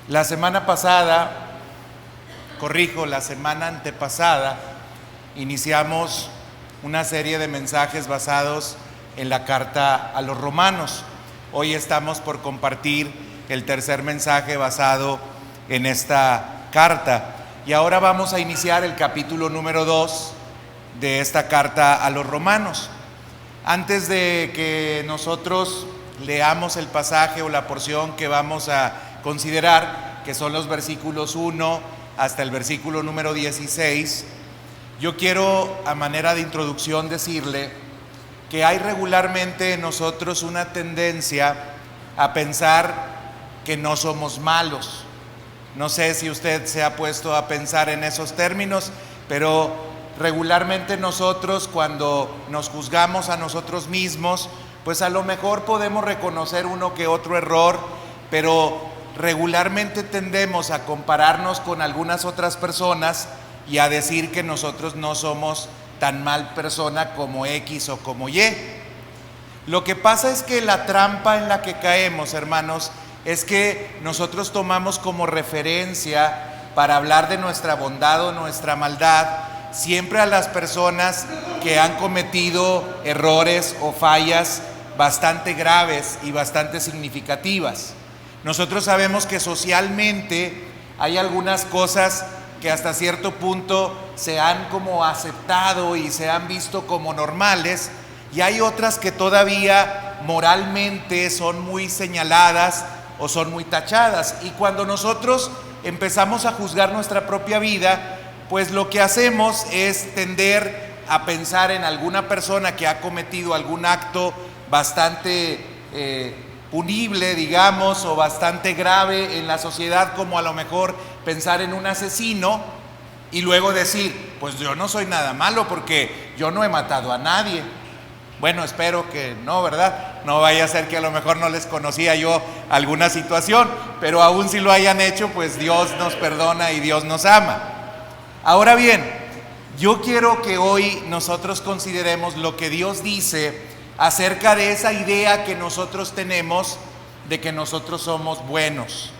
La semana antepasada, iniciamos una serie de mensajes basados en la carta a los romanos. Hoy estamos por compartir el tercer mensaje basado en esta carta. Y ahora vamos a iniciar el capítulo número 2 de esta carta a los romanos. Antes de que nosotros leamos el pasaje o la porción que vamos a considerar, que son los versículos 1 hasta el versículo número 16, yo quiero a manera de introducción decirle que hay regularmente en nosotros una tendencia a pensar que no somos malos. No sé si usted se ha puesto a pensar en esos términos, pero regularmente nosotros, cuando nos juzgamos a nosotros mismos, pues a lo mejor podemos reconocer uno que otro error, pero regularmente tendemos a compararnos con algunas otras personas y a decir que nosotros no somos tan mal persona como X o como Y. Lo que pasa es que la trampa en la que caemos, hermanos, es que nosotros tomamos como referencia para hablar de nuestra bondad o nuestra maldad siempre a las personas que han cometido errores o fallas bastante graves y bastante significativas. Nosotros sabemos que socialmente hay algunas cosas que hasta cierto punto se han como aceptado y se han visto como normales, y hay otras que todavía moralmente son muy señaladas o son muy tachadas. Y cuando nosotros empezamos a juzgar nuestra propia vida, pues lo que hacemos es tender a pensar en alguna persona que ha cometido algún acto bastante punible, digamos, o bastante grave en la sociedad, como a lo mejor pensar en un asesino, y luego decir, pues yo no soy nada malo porque yo no he matado a nadie. Bueno, espero que no, ¿verdad? No vaya a ser que a lo mejor no les conocía yo alguna situación, pero aún si lo hayan hecho, pues Dios nos perdona y Dios nos ama. Ahora bien, yo quiero que hoy nosotros consideremos lo que Dios dice acerca de esa idea que nosotros tenemos de que nosotros somos buenos.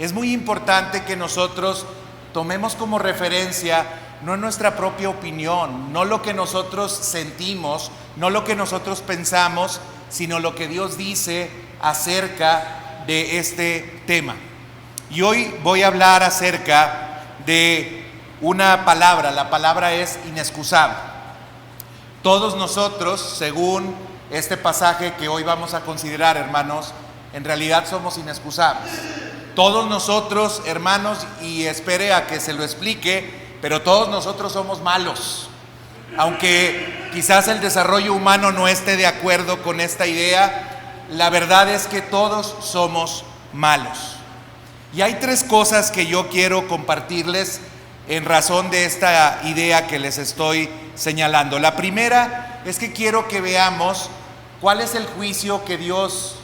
Es muy importante que nosotros tomemos como referencia no nuestra propia opinión, no lo que nosotros sentimos, no lo que nosotros pensamos, sino lo que Dios dice acerca de este tema. Y hoy voy a hablar acerca de una palabra. La palabra es inexcusable. Todos nosotros, según este pasaje que hoy vamos a considerar, hermanos, en realidad somos inexcusables. Todos nosotros, hermanos, y espere a que se lo explique, pero todos nosotros somos malos. Aunque quizás el desarrollo humano no esté de acuerdo con esta idea, la verdad es que todos somos malos. Y hay tres cosas que yo quiero compartirles en razón de esta idea que les estoy señalando. La primera es que quiero que veamos cuál es el juicio que Dios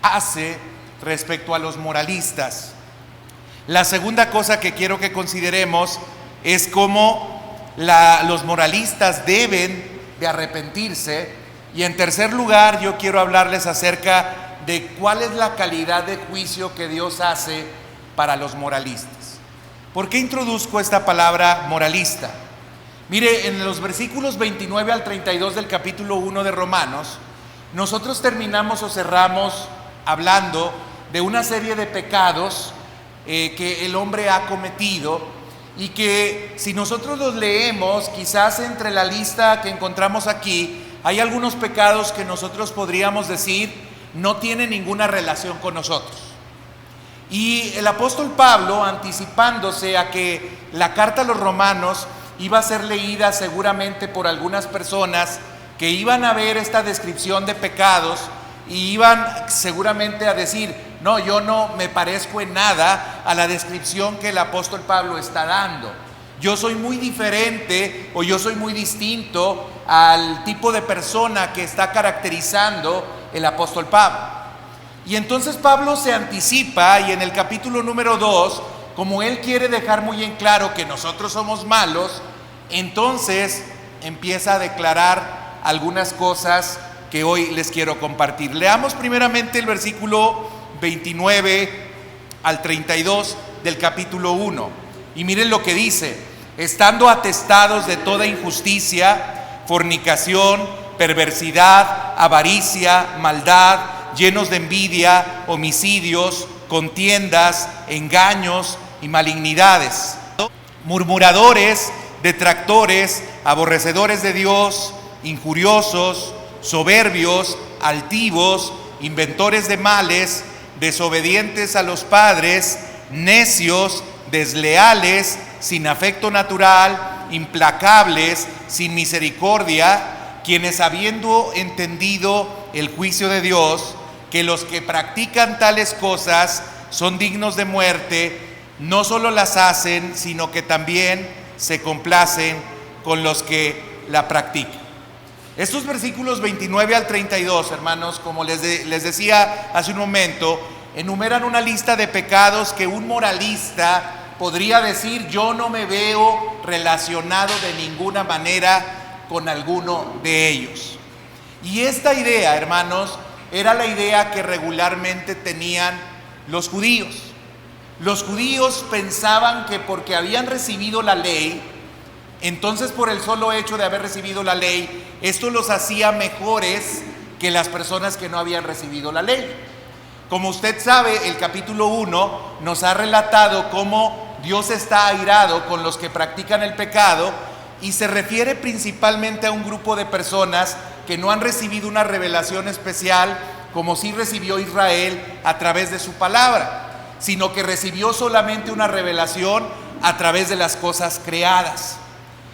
hace respecto a los moralistas. La segunda cosa que quiero que consideremos es cómo los moralistas deben de arrepentirse. Y en tercer lugar, yo quiero hablarles acerca de cuál es la calidad de juicio que Dios hace para los moralistas. ¿Por qué introduzco esta palabra moralista? Mire, en los versículos 29 al 32 del capítulo 1 de Romanos, nosotros terminamos o cerramos hablando de una serie de pecados que el hombre ha cometido, y que si nosotros los leemos, quizás entre la lista que encontramos aquí, hay algunos pecados que nosotros podríamos decir no tienen ninguna relación con nosotros. Y el apóstol Pablo, anticipándose a que la carta a los romanos iba a ser leída seguramente por algunas personas que iban a ver esta descripción de pecados y iban seguramente a decir, no, yo no me parezco en nada a la descripción que el apóstol Pablo está dando. Yo soy muy diferente o yo soy muy distinto al tipo de persona que está caracterizando el apóstol Pablo. Y entonces Pablo se anticipa, y en el capítulo número 2, como él quiere dejar muy en claro que nosotros somos malos, entonces empieza a declarar algunas cosas que hoy les quiero compartir. Leamos primeramente el versículo 29 al 32 del capítulo 1. Y miren lo que dice: estando atestados de toda injusticia, fornicación, perversidad, avaricia, maldad, llenos de envidia, homicidios, contiendas, engaños y malignidades, murmuradores, detractores, aborrecedores de Dios, injuriosos, soberbios, altivos, inventores de males, desobedientes a los padres, necios, desleales, sin afecto natural, implacables, sin misericordia, quienes habiendo entendido el juicio de Dios, que los que practican tales cosas son dignos de muerte, no solo las hacen, sino que también se complacen con los que la practican. Estos versículos 29 al 32, hermanos, como les decía hace un momento, enumeran una lista de pecados que un moralista podría decir: yo no me veo relacionado de ninguna manera con alguno de ellos. Y esta idea, hermanos, era la idea que regularmente tenían los judíos. Los judíos pensaban que porque habían recibido la ley, entonces por el solo hecho de haber recibido la ley, esto los hacía mejores que las personas que no habían recibido la ley. Como usted sabe, el capítulo 1 nos ha relatado cómo Dios está airado con los que practican el pecado, y se refiere principalmente a un grupo de personas que no han recibido una revelación especial como sí recibió Israel a través de su palabra, sino que recibió solamente una revelación a través de las cosas creadas.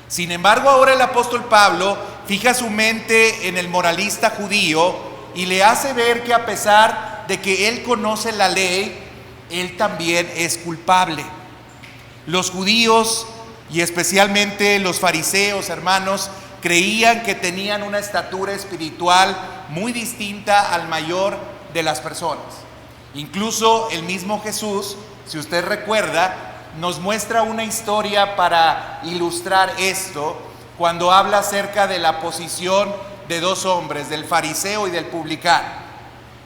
Sin embargo, ahora el apóstol Pablo fija su mente en el moralista judío y le hace ver que a pesar de que él conoce la ley, él también es culpable. Los judíos, y especialmente los fariseos, hermanos, creían que tenían una estatura espiritual muy distinta al mayor de las personas. Incluso el mismo Jesús, si usted recuerda, nos muestra una historia para ilustrar esto, cuando habla acerca de la posición de dos hombres, del fariseo y del publicano.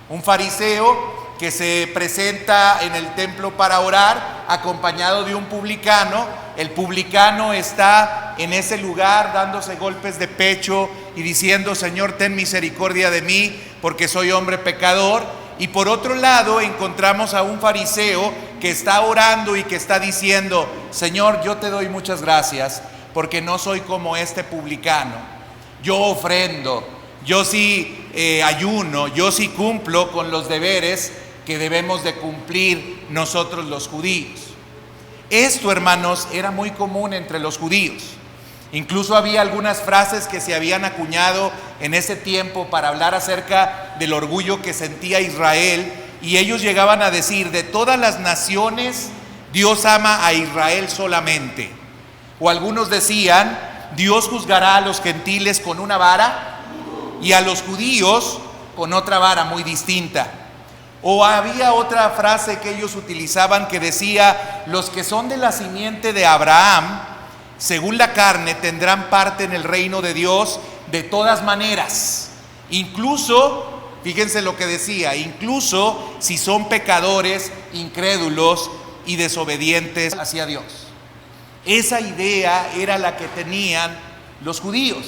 Un fariseo que se presenta en el templo para orar, acompañado de un publicano. El publicano está en ese lugar dándose golpes de pecho y diciendo: Señor, ten misericordia de mí, porque soy hombre pecador. Y por otro lado encontramos a un fariseo que está orando y que está diciendo: Señor, yo te doy muchas gracias, porque no soy como este publicano. Yo ofrendo, yo sí ayuno, yo sí cumplo con los deberes que debemos de cumplir nosotros los judíos. Esto, hermanos, era muy común entre los judíos. Incluso había algunas frases que se habían acuñado en ese tiempo para hablar acerca del orgullo que sentía Israel, y ellos llegaban a decir: de todas las naciones, Dios ama a Israel solamente. O algunos decían: Dios juzgará a los gentiles con una vara y a los judíos con otra vara muy distinta. O había otra frase que ellos utilizaban que decía: los que son de la simiente de Abraham, según la carne, tendrán parte en el reino de Dios de todas maneras. Incluso, fíjense lo que decía, incluso si son pecadores, incrédulos y desobedientes hacia Dios. Esa idea era la que tenían los judíos.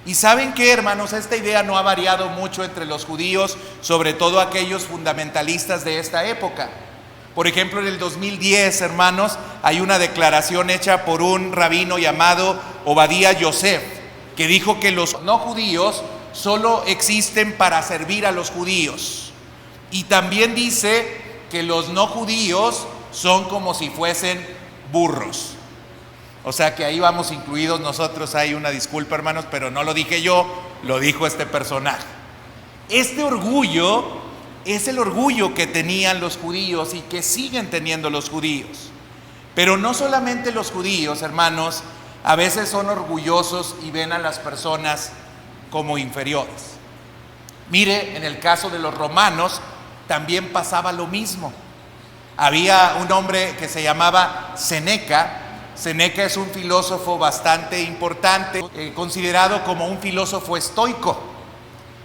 Y ¿saben qué, hermanos? Esta idea no ha variado mucho entre los judíos, sobre todo aquellos fundamentalistas de esta época. Por ejemplo, en el 2010, hermanos, hay una declaración hecha por un rabino llamado Obadía Yosef, que dijo que los no judíos solo existen para servir a los judíos. Y también dice que los no judíos son como si fuesen burros. O sea que ahí vamos incluidos nosotros. Hay una disculpa, hermanos, pero no lo dije yo, lo dijo este personaje. Este orgullo es el orgullo que tenían los judíos y que siguen teniendo los judíos. Pero no solamente los judíos, hermanos, a veces son orgullosos y ven a las personas como inferiores. Mire, en el caso de los romanos también pasaba lo mismo. Había un hombre que se llamaba Séneca. Séneca es un filósofo bastante importante, considerado como un filósofo estoico.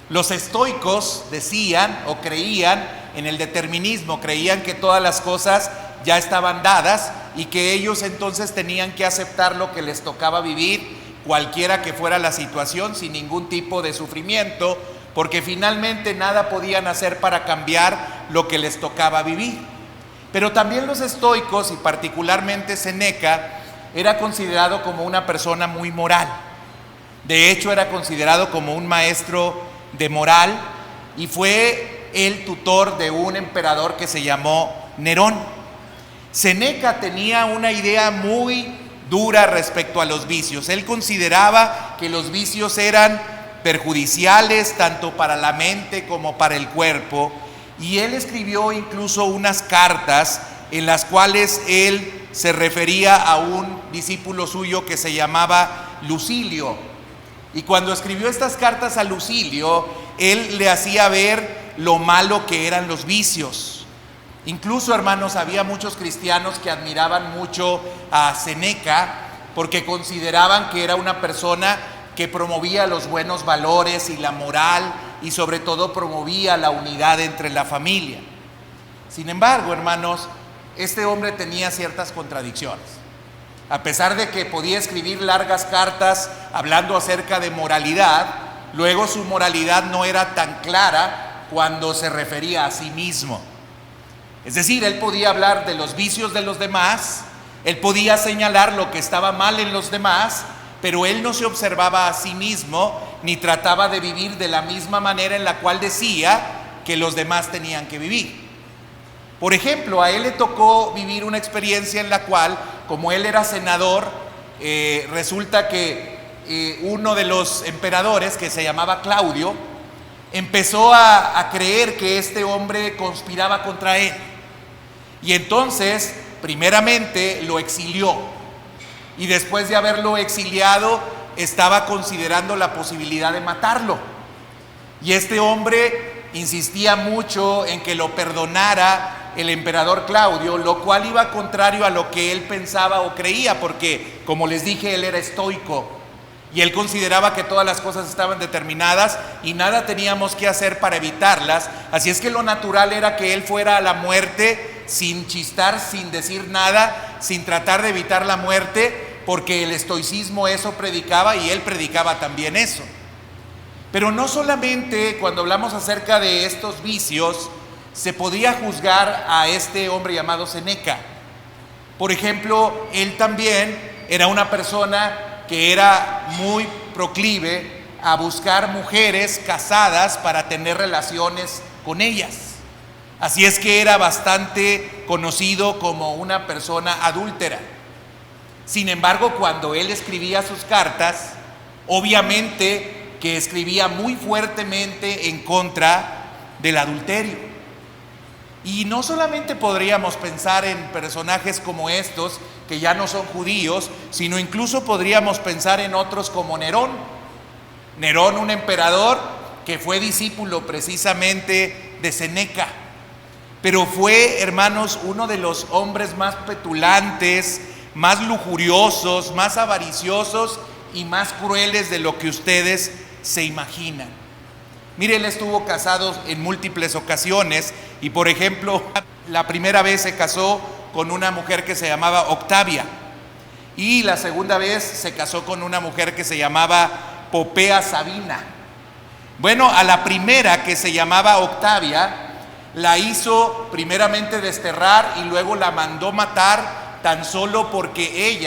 Los estoicos decían o creían en el determinismo, creían que todas las cosas ya estaban dadas y que ellos entonces tenían que aceptar lo que les tocaba vivir, cualquiera que fuera la situación, sin ningún tipo de sufrimiento, porque finalmente nada podían hacer para cambiar lo que les tocaba vivir. Pero también los estoicos, y particularmente Séneca, era considerado como una persona muy moral. De hecho, era considerado como un maestro de moral y fue el tutor de un emperador que se llamó Nerón. Séneca tenía una idea muy dura respecto a los vicios. Él consideraba que los vicios eran perjudiciales tanto para la mente como para el cuerpo, y él escribió incluso unas cartas en las cuales él se refería a un discípulo suyo que se llamaba Lucilio. Y cuando escribió estas cartas a Lucilio, él le hacía ver lo malo que eran los vicios. Incluso, hermanos, había muchos cristianos que admiraban mucho a Séneca porque consideraban que era una persona que promovía los buenos valores y la moral, y sobre todo promovía la unidad entre la familia. Sin embargo, hermanos, este hombre tenía ciertas contradicciones. A pesar de que podía escribir largas cartas hablando acerca de moralidad, luego su moralidad no era tan clara cuando se refería a sí mismo. Es decir, él podía hablar de los vicios de los demás, él podía señalar lo que estaba mal en los demás, pero él no se observaba a sí mismo ni trataba de vivir de la misma manera en la cual decía que los demás tenían que vivir. Por ejemplo, a él le tocó vivir una experiencia en la cual, como él era senador, resulta que uno de los emperadores, que se llamaba Claudio, empezó a creer que este hombre conspiraba contra él. Y entonces, primeramente, lo exilió. Y después de haberlo exiliado, estaba considerando la posibilidad de matarlo. Y este hombre insistía mucho en que lo perdonara el emperador Claudio, lo cual iba contrario a lo que él pensaba o creía, porque, como les dije, él era estoico y él consideraba que todas las cosas estaban determinadas y nada teníamos que hacer para evitarlas. Así es que lo natural era que él fuera a la muerte sin chistar, sin decir nada, sin tratar de evitar la muerte, porque el estoicismo eso predicaba y él predicaba también eso. Pero no solamente cuando hablamos acerca de estos vicios se podía juzgar a este hombre llamado Séneca. Por ejemplo, él también era una persona que era muy proclive a buscar mujeres casadas para tener relaciones con ellas. Así es que era bastante conocido como una persona adúltera. Sin embargo, cuando él escribía sus cartas, obviamente que escribía muy fuertemente en contra del adulterio. Y no solamente podríamos pensar en personajes como estos, que ya no son judíos, sino incluso podríamos pensar en otros como Nerón. Nerón, un emperador que fue discípulo precisamente de Séneca, pero fue, hermanos, uno de los hombres más petulantes, más lujuriosos, más avariciosos y más crueles de lo que ustedes se imaginan. Mire, él estuvo casado en múltiples ocasiones y, por ejemplo, la primera vez se casó con una mujer que se llamaba Octavia y la segunda vez se casó con una mujer que se llamaba Popea Sabina. Bueno, a la primera, que se llamaba Octavia, la hizo primeramente desterrar y luego la mandó matar tan solo porque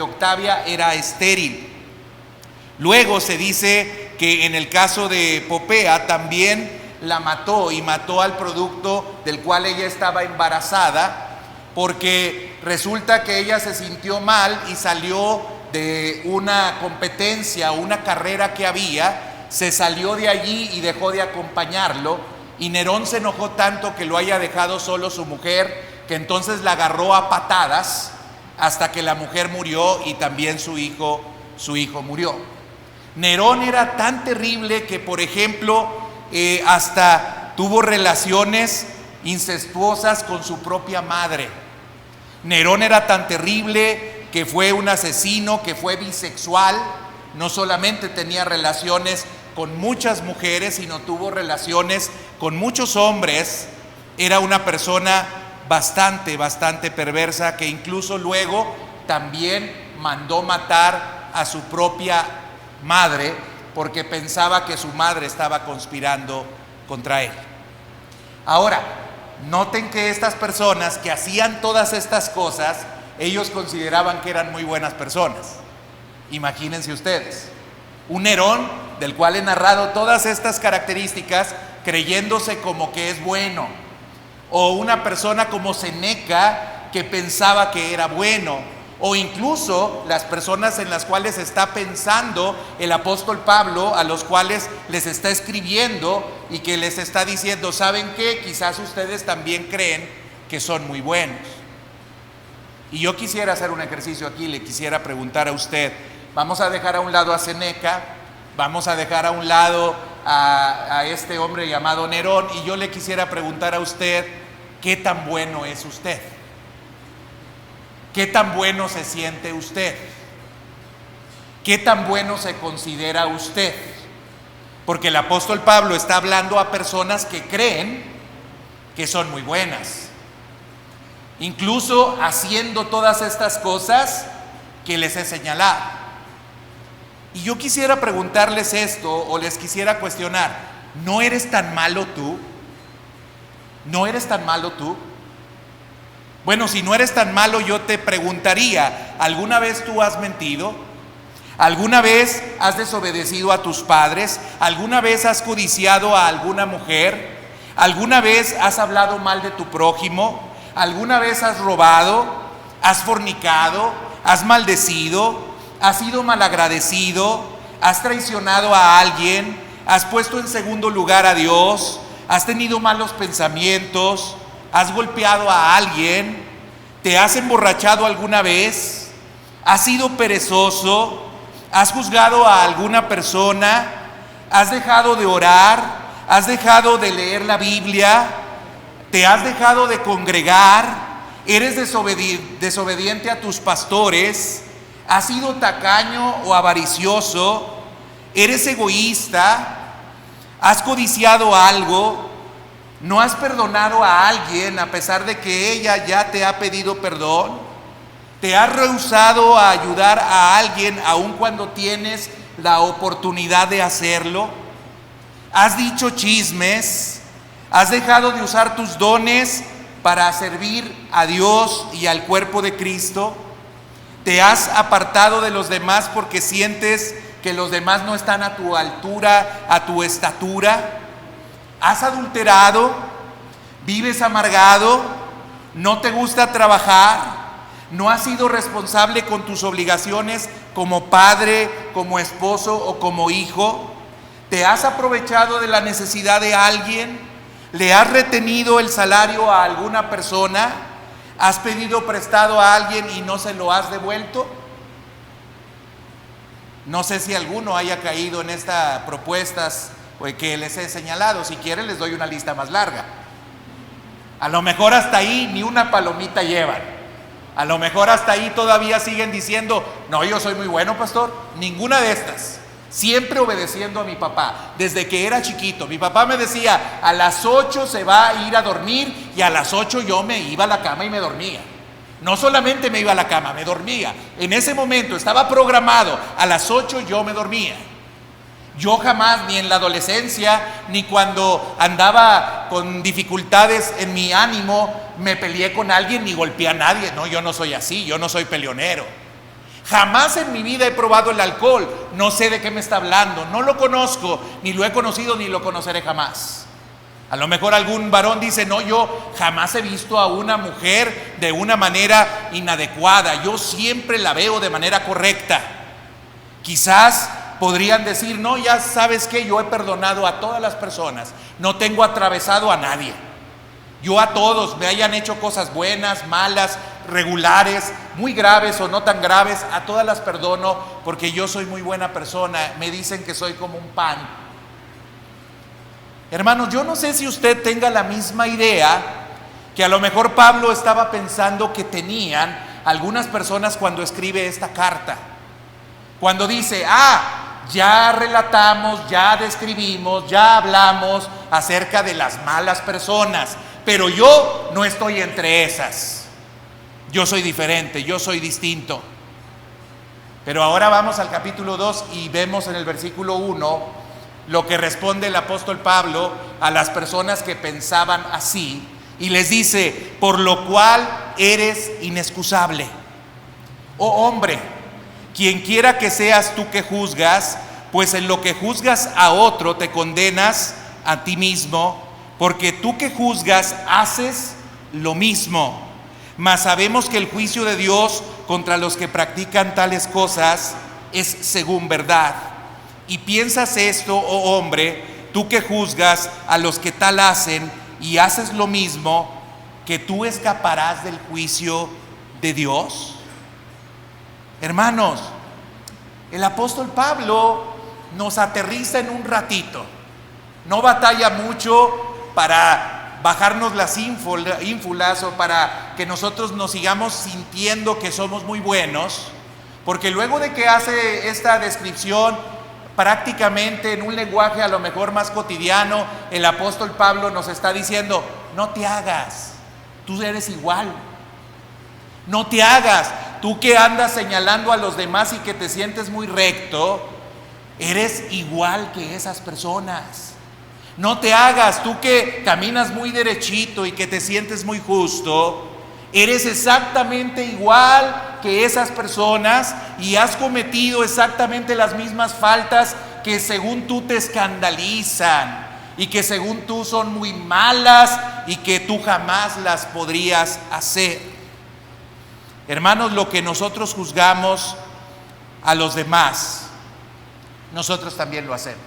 Octavia era estéril. Luego se dice que en el caso de Popea también la mató y mató al producto del cual ella estaba embarazada, porque resulta que ella se sintió mal y salió de una competencia, una carrera que había, se salió de allí y dejó de acompañarlo, y Nerón se enojó tanto que lo haya dejado solo su mujer, que entonces la agarró a patadas hasta que la mujer murió y también su hijo murió. Nerón era tan terrible que, por ejemplo, hasta tuvo relaciones incestuosas con su propia madre. Nerón era tan terrible que fue un asesino, que fue bisexual. No solamente tenía relaciones con muchas mujeres, sino tuvo relaciones con muchos hombres, Era una persona bastante perversa, que incluso luego también mandó matar a su propia madre porque pensaba que su madre estaba conspirando contra él. Ahora, noten que estas personas que hacían todas estas cosas, ellos consideraban que eran muy buenas personas. Imagínense ustedes, un Nerón del cual he narrado todas estas características, creyéndose como que es bueno, o una persona como Seneca que pensaba que era bueno, o incluso las personas en las cuales está pensando el apóstol Pablo, a los cuales les está escribiendo y que les está diciendo: ¿saben qué? Quizás ustedes también creen que son muy buenos. Y yo quisiera hacer un ejercicio aquí, le quisiera preguntar a usted, vamos a dejar a un lado a Seneca, vamos a dejar a un lado a este hombre llamado Nerón, y yo le quisiera preguntar a usted, ¿qué tan bueno es usted? ¿Qué tan bueno se siente usted? ¿Qué tan bueno se considera usted? Porque el apóstol Pablo está hablando a personas que creen que son muy buenas, incluso haciendo todas estas cosas que les he señalado. Y yo quisiera preguntarles esto, o les quisiera cuestionar: ¿no eres tan malo tú? ¿No eres tan malo tú? Bueno, si no eres tan malo, yo te preguntaría, ¿alguna vez tú has mentido? ¿Alguna vez has desobedecido a tus padres? ¿Alguna vez has codiciado a alguna mujer? ¿Alguna vez has hablado mal de tu prójimo? ¿Alguna vez has robado? ¿Has fornicado? ¿Has maldecido? ¿Has sido malagradecido? ¿Has traicionado a alguien? ¿Has puesto en segundo lugar a Dios? ¿Has tenido malos pensamientos? ¿Has golpeado a alguien? ¿Te has emborrachado alguna vez? ¿Has sido perezoso? ¿Has juzgado a alguna persona? ¿Has dejado de orar? ¿Has dejado de leer la Biblia? ¿Te has dejado de congregar? ¿Eres desobediente a tus pastores? ¿Has sido tacaño o avaricioso? ¿Eres egoísta? ¿Has codiciado algo? ¿No has perdonado a alguien a pesar de que ella ya te ha pedido perdón? ¿Te has rehusado a ayudar a alguien aun cuando tienes la oportunidad de hacerlo? ¿Has dicho chismes? ¿Has dejado de usar tus dones para servir a Dios y al cuerpo de Cristo? ¿Te has apartado de los demás porque sientes que los demás no están a tu altura, a tu estatura? ¿Has adulterado? ¿Vives amargado? ¿No te gusta trabajar? ¿No has sido responsable con tus obligaciones como padre, como esposo o como hijo? ¿Te has aprovechado de la necesidad de alguien? ¿Le has retenido el salario a alguna persona? ¿Has pedido prestado a alguien y no se lo has devuelto? No sé si alguno haya caído en estas propuestas que les he señalado. Si quieren les doy una lista más larga. A lo mejor hasta ahí ni una palomita llevan. A lo mejor hasta ahí todavía siguen diciendo: no, yo soy muy bueno, pastor. Ninguna de estas. Siempre obedeciendo a mi papá. Desde que era chiquito, mi papá me decía: a las 8 se va a ir a dormir, y a las 8 yo me iba a la cama y me dormía. No solamente me iba a la cama, me dormía. En ese momento estaba programado, a las 8 yo me dormía. Yo jamás, ni en la adolescencia, ni cuando andaba con dificultades en mi ánimo, me peleé con alguien ni golpeé a nadie. No, yo no soy así, yo no soy peleonero. Jamás en mi vida he probado el alcohol. No sé de qué me está hablando, no lo conozco, ni lo he conocido, ni lo conoceré jamás. A lo mejor algún varón dice: no, yo jamás he visto a una mujer de una manera inadecuada, yo siempre la veo de manera correcta. Quizás podrían decir: no, ya sabes que yo he perdonado a todas las personas, no tengo atravesado a nadie. Yo a todos, me hayan hecho cosas buenas, malas, regulares, muy graves o no tan graves, a todas las perdono porque yo soy muy buena persona. Me dicen que soy como un pan. Hermanos, yo no sé si usted tenga la misma idea que a lo mejor Pablo estaba pensando que tenían algunas personas cuando escribe esta carta. Cuando dice: ya relatamos, ya describimos, ya hablamos acerca de las malas personas, pero yo no estoy entre esas. Yo soy diferente, yo soy distinto. Pero ahora vamos al capítulo 2 y vemos en el versículo 1 lo que responde el apóstol Pablo a las personas que pensaban así, y les dice: por lo cual eres inexcusable. Oh hombre, quien quiera que seas tú que juzgas, pues en lo que juzgas a otro te condenas a ti mismo, porque tú que juzgas haces lo mismo. Mas sabemos que el juicio de Dios contra los que practican tales cosas es según verdad. Y piensas esto, oh hombre, tú que juzgas a los que tal hacen y haces lo mismo, que tú escaparás del juicio de Dios. Hermanos, el apóstol Pablo nos aterriza en un ratito. No batalla mucho para bajarnos las ínfulas o para que nosotros nos sigamos sintiendo que somos muy buenos, porque luego de que hace esta descripción prácticamente en un lenguaje a lo mejor más cotidiano, el apóstol Pablo nos está diciendo: no te hagas, tú eres igual. No te hagas, tú que andas señalando a los demás y que te sientes muy recto, eres igual que esas personas. No te hagas, tú que caminas muy derechito y que te sientes muy justo, eres exactamente igual que esas personas y has cometido exactamente las mismas faltas que según tú te escandalizan y que según tú son muy malas y que tú jamás las podrías hacer. Hermanos, lo que nosotros juzgamos a los demás, nosotros también lo hacemos.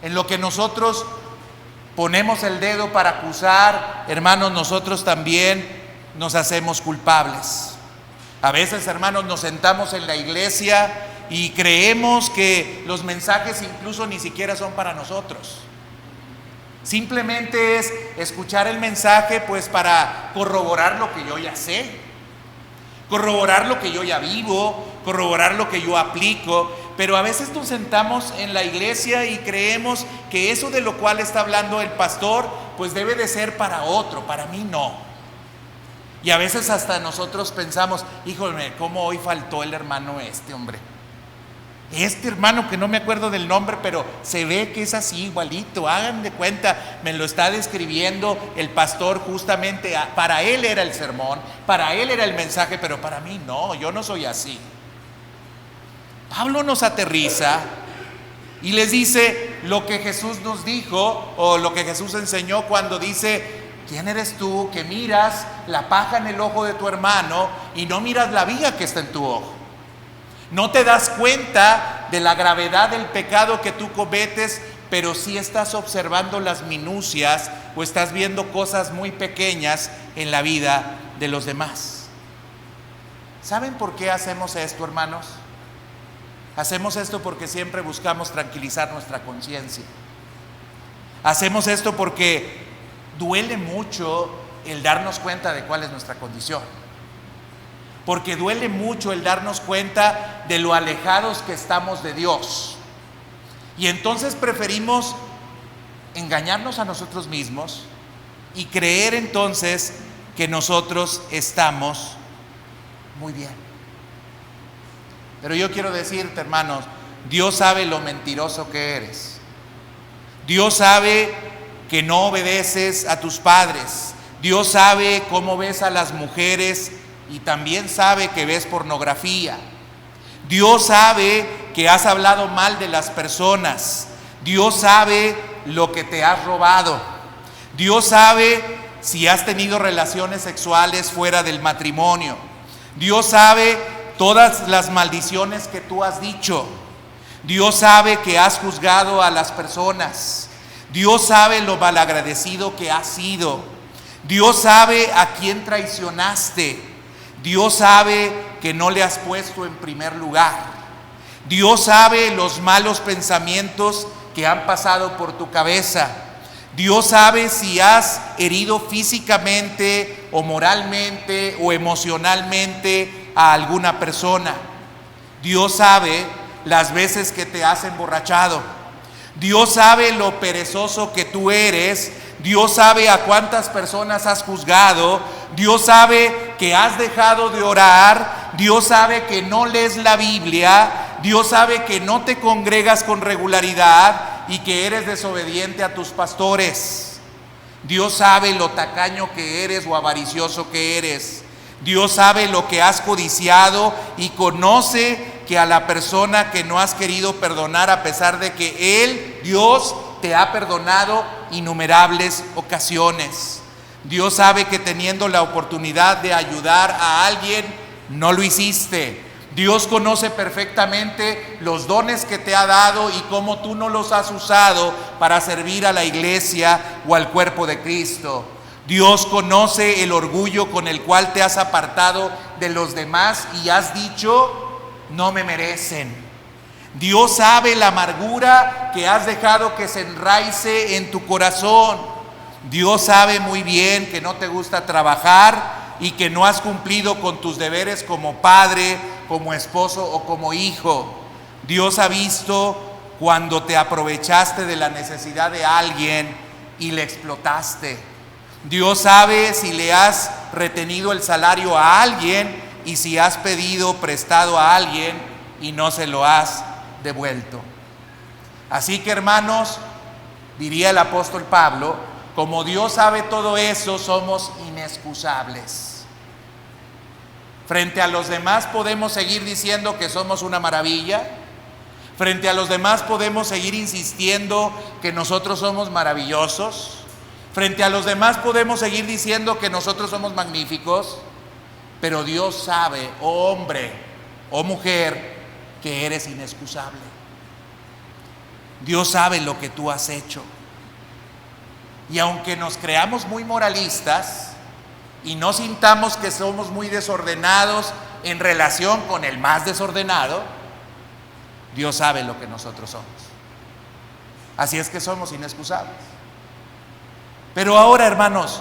En lo que nosotros ponemos el dedo para acusar, hermanos, nosotros también nos hacemos culpables. A veces, hermanos, nos sentamos en la iglesia y creemos que los mensajes incluso ni siquiera son para nosotros. Simplemente es escuchar el mensaje pues para corroborar lo que yo ya sé, corroborar lo que yo ya vivo, corroborar lo que yo aplico. Pero a veces nos sentamos en la iglesia y creemos que eso de lo cual está hablando el pastor pues debe de ser para otro, para mí no. Y a veces hasta nosotros pensamos: híjole, ¿cómo hoy faltó el hermano hombre? Este hermano que no me acuerdo del nombre, pero se ve que es así igualito, hagan de cuenta, me lo está describiendo el pastor justamente, para él era el sermón, para él era el mensaje, pero para mí no, yo no soy así. Pablo nos aterriza y les dice lo que Jesús nos dijo o lo que Jesús enseñó cuando dice: ¿quién eres tú que miras la paja en el ojo de tu hermano y no miras la viga que está en tu ojo? No te das cuenta de la gravedad del pecado que tú cometes, pero sí estás observando las minucias o estás viendo cosas muy pequeñas en la vida de los demás. ¿Saben por qué hacemos esto, hermanos? Hacemos esto porque siempre buscamos tranquilizar nuestra conciencia. Hacemos esto porque duele mucho el darnos cuenta de cuál es nuestra condición. Porque duele mucho el darnos cuenta de lo alejados que estamos de Dios. Y entonces preferimos engañarnos a nosotros mismos y creer entonces que nosotros estamos muy bien. Pero yo quiero decirte, hermanos, Dios sabe lo mentiroso que eres. Dios sabe que no obedeces a tus padres. Dios sabe cómo ves a las mujeres y también sabe que ves pornografía. Dios sabe que has hablado mal de las personas. Dios sabe lo que te has robado. Dios sabe si has tenido relaciones sexuales fuera del matrimonio. Dios sabe todas las maldiciones que tú has dicho. Dios sabe que has juzgado a las personas. Dios sabe lo malagradecido que has sido. Dios sabe a quién traicionaste. Dios sabe que no le has puesto en primer lugar. Dios sabe los malos pensamientos que han pasado por tu cabeza. Dios sabe si has herido físicamente o moralmente o emocionalmente a alguna persona. Dios sabe las veces que te has emborrachado. Dios sabe lo perezoso que tú eres. Dios sabe a cuántas personas has juzgado. Dios sabe que has dejado de orar. Dios sabe que no lees la Biblia. Dios sabe que no te congregas con regularidad y que eres desobediente a tus pastores. Dios sabe lo tacaño que eres o avaricioso que eres. Dios sabe lo que has codiciado y conoce que a la persona que no has querido perdonar, a pesar de que Él, Dios, te ha perdonado innumerables ocasiones. Dios sabe que teniendo la oportunidad de ayudar a alguien, no lo hiciste. Dios conoce perfectamente los dones que te ha dado y cómo tú no los has usado para servir a la iglesia o al cuerpo de Cristo. Dios conoce el orgullo con el cual te has apartado de los demás y has dicho: no me merecen. Dios sabe la amargura que has dejado que se enraice en tu corazón. Dios sabe muy bien que no te gusta trabajar y que no has cumplido con tus deberes como padre, como esposo o como hijo. Dios ha visto cuando te aprovechaste de la necesidad de alguien y le explotaste. Dios sabe si le has retenido el salario a alguien y si has pedido prestado a alguien y no se lo has devuelto. Así que, hermanos, diría el apóstol Pablo, como Dios sabe todo eso, somos inexcusables. Frente a los demás podemos seguir diciendo que somos una maravilla. Frente a los demás podemos seguir insistiendo que nosotros somos maravillosos. Frente a los demás podemos seguir diciendo que nosotros somos magníficos. Pero Dios sabe, oh hombre, oh mujer, que eres inexcusable. Dios sabe lo que tú has hecho. Y aunque nos creamos muy moralistas y no sintamos que somos muy desordenados en relación con el más desordenado, Dios sabe lo que nosotros somos. Así es que somos inexcusables. Pero ahora, hermanos,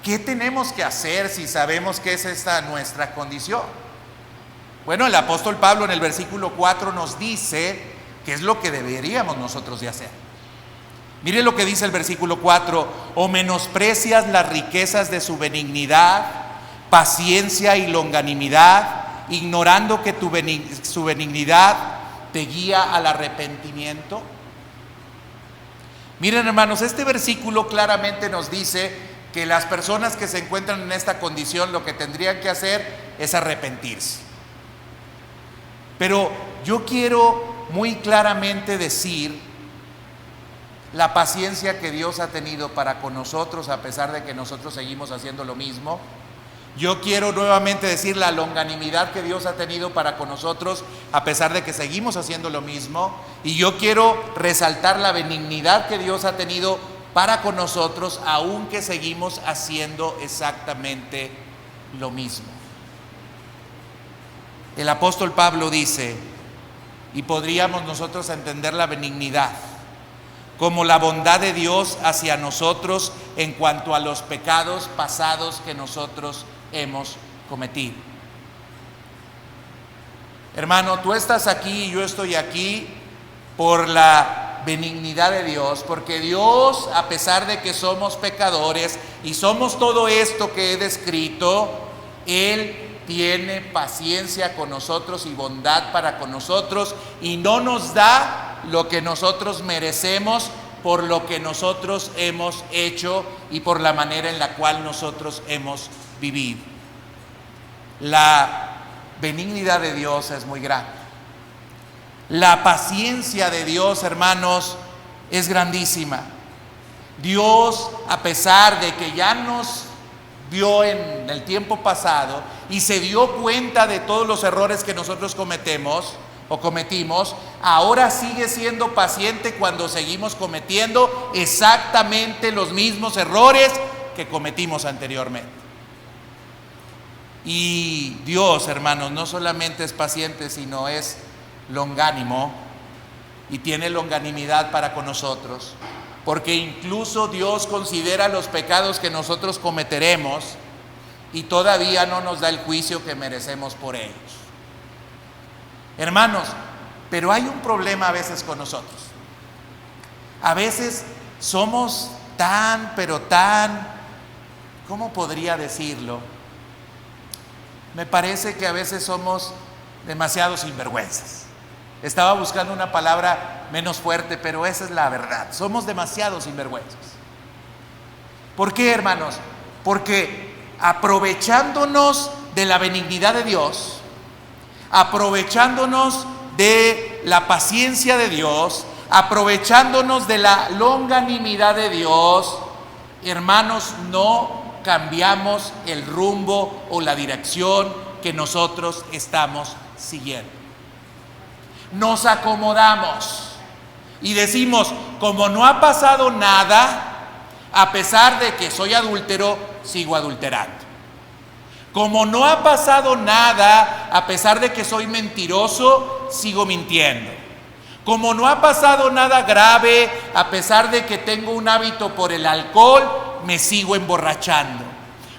¿qué tenemos que hacer si sabemos que es esta nuestra condición? Bueno, el apóstol Pablo en el versículo 4 nos dice qué es lo que deberíamos nosotros de hacer. Mire lo que dice el versículo 4: o menosprecias las riquezas de su benignidad, paciencia y longanimidad, ignorando que su benignidad te guía al arrepentimiento. Miren, hermanos, este versículo claramente nos dice que las personas que se encuentran en esta condición lo que tendrían que hacer es arrepentirse. Pero yo quiero muy claramente decir la paciencia que Dios ha tenido para con nosotros, a pesar de que nosotros seguimos haciendo lo mismo. Yo quiero nuevamente decir la longanimidad que Dios ha tenido para con nosotros, a pesar de que seguimos haciendo lo mismo. Y yo quiero resaltar la benignidad que Dios ha tenido para con nosotros, aunque seguimos haciendo exactamente lo mismo. El apóstol Pablo dice, y podríamos nosotros entender la benignidad como la bondad de Dios hacia nosotros en cuanto a los pecados pasados que nosotros hemos cometido. Hermano, tú estás aquí y yo estoy aquí por la benignidad de Dios, porque Dios, a pesar de que somos pecadores y somos todo esto que he descrito, Él tiene paciencia con nosotros y bondad para con nosotros, y no nos da lo que nosotros merecemos por lo que nosotros hemos hecho y por la manera en la cual nosotros hemos vivido. La benignidad de Dios es muy grande. La paciencia de Dios, hermanos, es grandísima. Dios, a pesar de que ya nos vio en el tiempo pasado y se dio cuenta de todos los errores que nosotros cometimos, ahora sigue siendo paciente cuando seguimos cometiendo exactamente los mismos errores que cometimos anteriormente. Y Dios, hermanos, no solamente es paciente, sino es longánimo y tiene longanimidad para con nosotros, porque incluso Dios considera los pecados que nosotros cometeremos y todavía no nos da el juicio que merecemos por ellos. Hermanos, pero hay un problema a veces con nosotros. A veces somos pero tan, ¿cómo podría decirlo? Me parece que a veces somos demasiado sinvergüenzas. Estaba buscando una palabra menos fuerte, pero esa es la verdad. Somos demasiado sinvergüenzas. ¿Por qué, hermanos? Porque aprovechándonos de la benignidad de Dios, aprovechándonos de la paciencia de Dios, aprovechándonos de la longanimidad de Dios, hermanos, no cambiamos el rumbo o la dirección que nosotros estamos siguiendo. Nos acomodamos y decimos, como no ha pasado nada, a pesar de que soy adúltero, sigo adulterando. Como no ha pasado nada, a pesar de que soy mentiroso, sigo mintiendo. Como no ha pasado nada grave, a pesar de que tengo un hábito por el alcohol, me sigo emborrachando.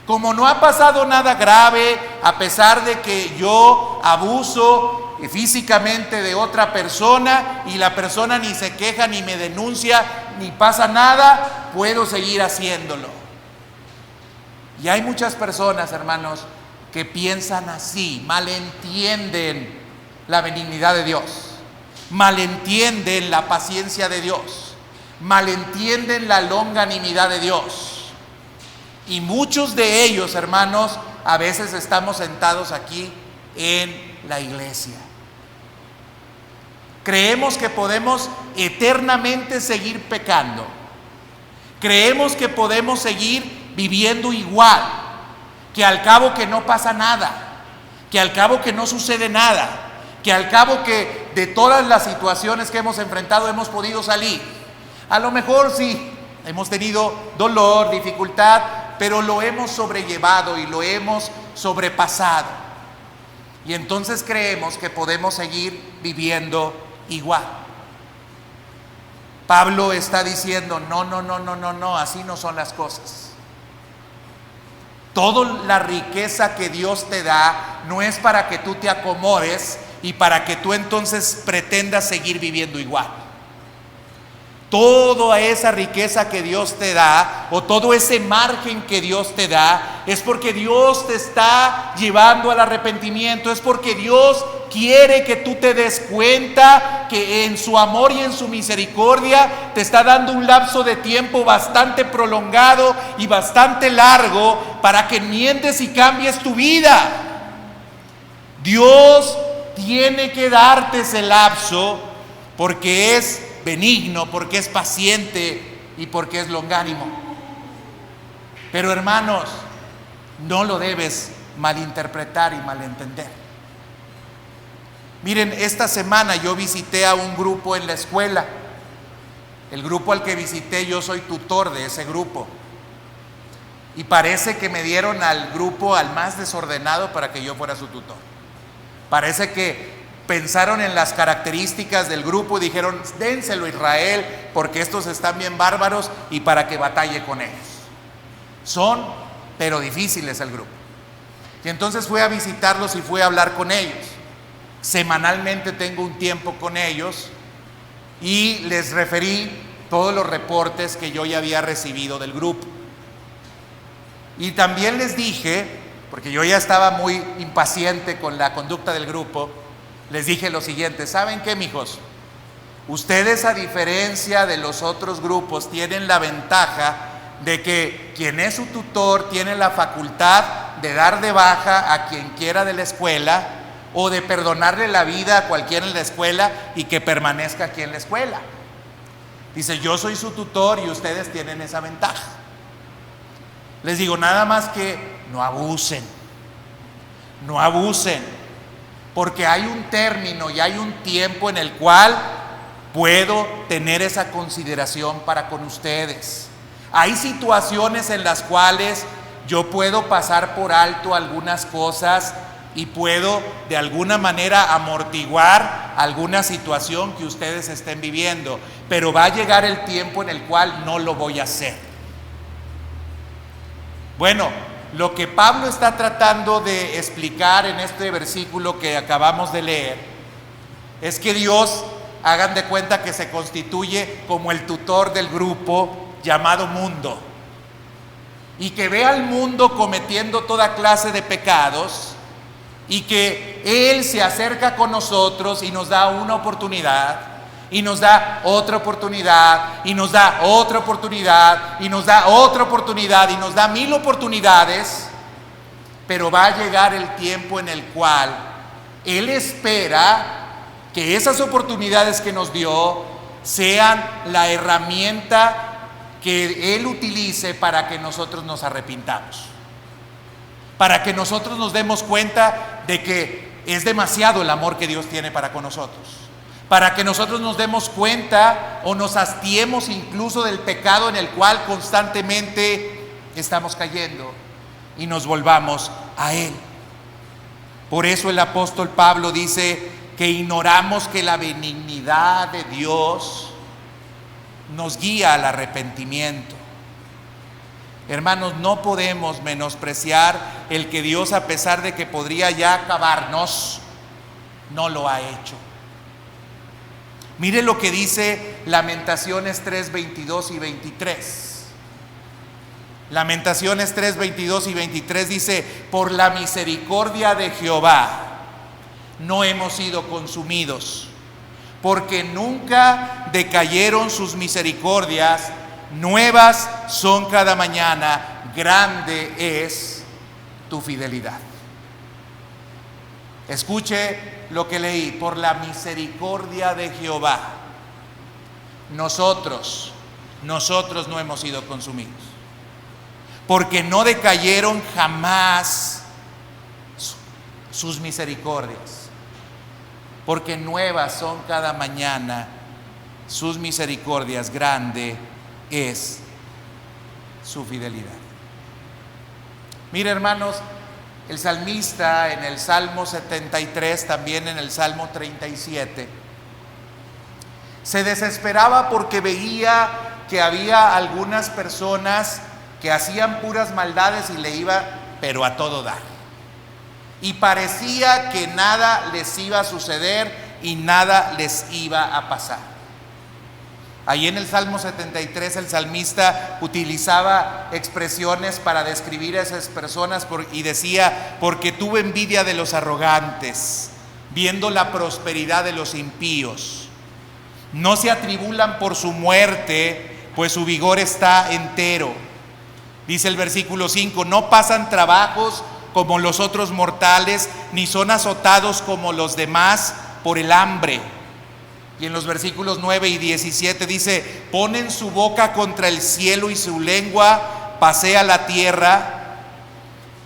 Como no ha pasado nada grave, a pesar de que yo abuso físicamente de otra persona y la persona ni se queja, ni me denuncia, ni pasa nada, puedo seguir haciéndolo. Y hay muchas personas, hermanos, que piensan así, malentienden la benignidad de Dios, malentienden la paciencia de Dios, malentienden la longanimidad de Dios. Y muchos de ellos, hermanos, a veces estamos sentados aquí en la iglesia. Creemos que podemos eternamente seguir pecando. Creemos que podemos seguir viviendo igual, que al cabo que no pasa nada, que al cabo que no sucede nada, que al cabo que de todas las situaciones que hemos enfrentado hemos podido salir. A lo mejor sí, hemos tenido dolor, dificultad, pero lo hemos sobrellevado y lo hemos sobrepasado. Y entonces creemos que podemos seguir viviendo igual. Pablo está diciendo, no, así no son las cosas. Toda la riqueza que Dios te da no es para que tú te acomodes y para que tú entonces pretendas seguir viviendo igual. Toda esa riqueza que Dios te da, o todo ese margen que Dios te da, es porque Dios te está llevando al arrepentimiento, es porque Dios quiere que tú te des cuenta que en su amor y en su misericordia te está dando un lapso de tiempo bastante prolongado y bastante largo para que enmiendes y cambies tu vida. Dios tiene que darte ese lapso porque es benigno, porque es paciente y porque es longánimo. Pero hermanos, no lo debes malinterpretar y malentender. Miren, esta semana yo visité a un grupo en la escuela. El grupo al que visité, yo soy tutor de ese grupo. Y parece que me dieron al grupo al más desordenado para que yo fuera su tutor. Parece que pensaron en las características del grupo y dijeron, dénselo a Israel porque estos están bien bárbaros y para que batalle con ellos. Son, pero difíciles el grupo. Y entonces fui a visitarlos y fui a hablar con ellos. Semanalmente tengo un tiempo con ellos y les referí todos los reportes que yo ya había recibido del grupo. Y también les dije, porque yo ya estaba muy impaciente con la conducta del grupo, les dije lo siguiente: ¿saben qué, mijos? Ustedes, a diferencia de los otros grupos, tienen la ventaja de que quien es su tutor tiene la facultad de dar de baja a quien quiera de la escuela o de perdonarle la vida a cualquiera en la escuela y que permanezca aquí en la escuela. Dice, yo soy su tutor y ustedes tienen esa ventaja. Les digo, nada más que no abusen, porque hay un término y hay un tiempo en el cual puedo tener esa consideración para con ustedes. Hay situaciones en las cuales yo puedo pasar por alto algunas cosas y puedo de alguna manera amortiguar alguna situación que ustedes estén viviendo, pero va a llegar el tiempo en el cual no lo voy a hacer. Bueno, lo que Pablo está tratando de explicar en este versículo que acabamos de leer es que Dios, hagan de cuenta que se constituye como el tutor del grupo llamado mundo, y que ve al mundo cometiendo toda clase de pecados, y que Él se acerca con nosotros y nos da una oportunidad, y nos da otra oportunidad, y nos da otra oportunidad, y nos da otra oportunidad, y nos da 1000 oportunidades, pero va a llegar el tiempo en el cual Él espera que esas oportunidades que nos dio sean la herramienta que Él utilice para que nosotros nos arrepintamos, para que nosotros nos demos cuenta de que es demasiado el amor que Dios tiene para con nosotros, para que nosotros nos demos cuenta o nos hastiemos incluso del pecado en el cual constantemente estamos cayendo y nos volvamos a Él. Por eso el apóstol Pablo dice que ignoramos que la benignidad de Dios nos guía al arrepentimiento. Hermanos, no podemos menospreciar el que Dios, a pesar de que podría ya acabarnos, no lo ha hecho. Mire lo que dice Lamentaciones 3, 22 y 23. Lamentaciones 3, 22 y 23 dice: por la misericordia de Jehová no hemos sido consumidos, porque nunca decayeron sus misericordias, nuevas son cada mañana, grande es tu fidelidad. Escuche lo que leí: por la misericordia de Jehová nosotros no hemos sido consumidos, porque no decayeron jamás sus misericordias, porque nuevas son cada mañana sus misericordias, grande es su fidelidad. Mire, hermanos, el salmista en el Salmo 73, también en el Salmo 37, se desesperaba porque veía que había algunas personas que hacían puras maldades y le iba pero a todo dar, y parecía que nada les iba a suceder y nada les iba a pasar. Ahí en el Salmo 73 el salmista utilizaba expresiones para describir a esas personas y decía: porque tuve envidia de los arrogantes, viendo la prosperidad de los impíos. No se atribulan por su muerte, pues su vigor está entero. Dice el versículo 5: no pasan trabajos como los otros mortales, ni son azotados como los demás por el hambre. Y en los versículos 9 y 17 dice: ponen su boca contra el cielo y su lengua pasea la tierra.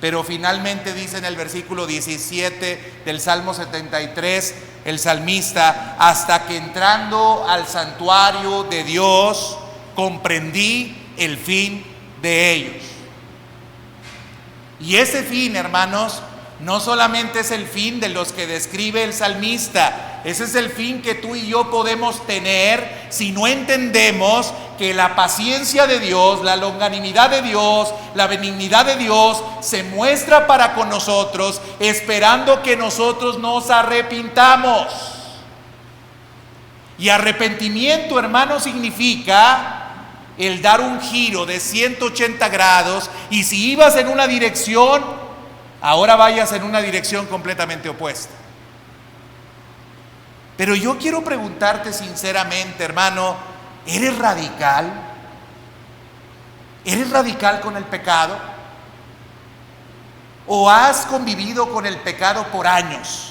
Pero finalmente dice en el versículo 17 del Salmo 73 el salmista: hasta que entrando al santuario de Dios comprendí el fin de ellos. Y ese fin, hermanos, no solamente es el fin de los que describe el salmista, ese es el fin que tú y yo podemos tener si no entendemos que la paciencia de Dios, la longanimidad de Dios, la benignidad de Dios se muestra para con nosotros, esperando que nosotros nos arrepintamos. Y arrepentimiento, hermanos, significa el dar un giro de 180 grados, y si ibas en una dirección, ahora vayas en una dirección completamente opuesta. Pero yo quiero preguntarte sinceramente, hermano, ¿eres radical? ¿Eres radical con el pecado? ¿O has convivido con el pecado por años?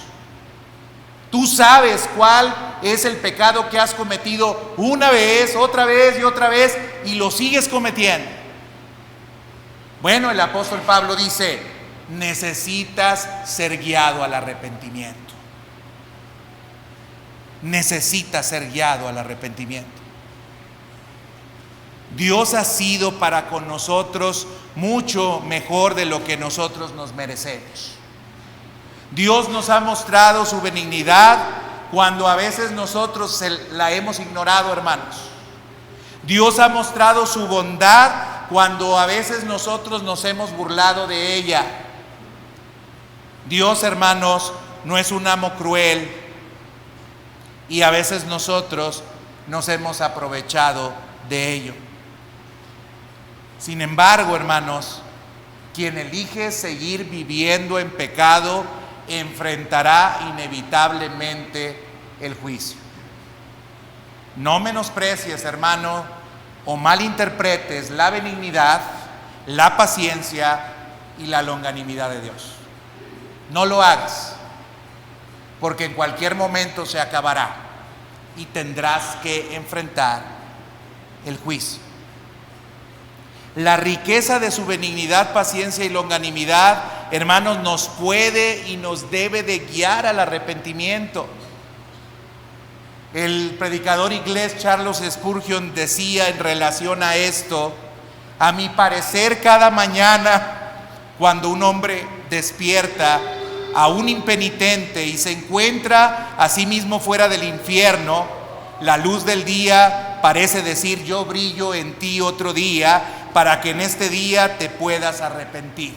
Tú sabes cuál es el pecado que has cometido una vez, otra vez y otra vez, y lo sigues cometiendo. Bueno, el apóstol Pablo dice: necesitas ser guiado al arrepentimiento. Necesitas ser guiado al arrepentimiento. Dios ha sido para con nosotros mucho mejor de lo que nosotros nos merecemos. Dios nos ha mostrado su benignidad cuando a veces nosotros la hemos ignorado, hermanos. Dios ha mostrado su bondad cuando a veces nosotros nos hemos burlado de ella. Dios, hermanos, no es un amo cruel, y a veces nosotros nos hemos aprovechado de ello. Sin embargo, hermanos, quien elige seguir viviendo en pecado enfrentará inevitablemente el juicio. No menosprecies, hermano, o malinterpretes la benignidad, la paciencia y la longanimidad de Dios. No lo hagas, porque en cualquier momento se acabará y tendrás que enfrentar el juicio. La riqueza de su benignidad, paciencia y longanimidad, hermanos, nos puede y nos debe de guiar al arrepentimiento. El predicador inglés Charles Spurgeon decía en relación a esto: a mi parecer, cada mañana cuando un hombre despierta a un impenitente y se encuentra a sí mismo fuera del infierno, la luz del día parece decir: yo brillo en ti otro día para que en este día te puedas arrepentir.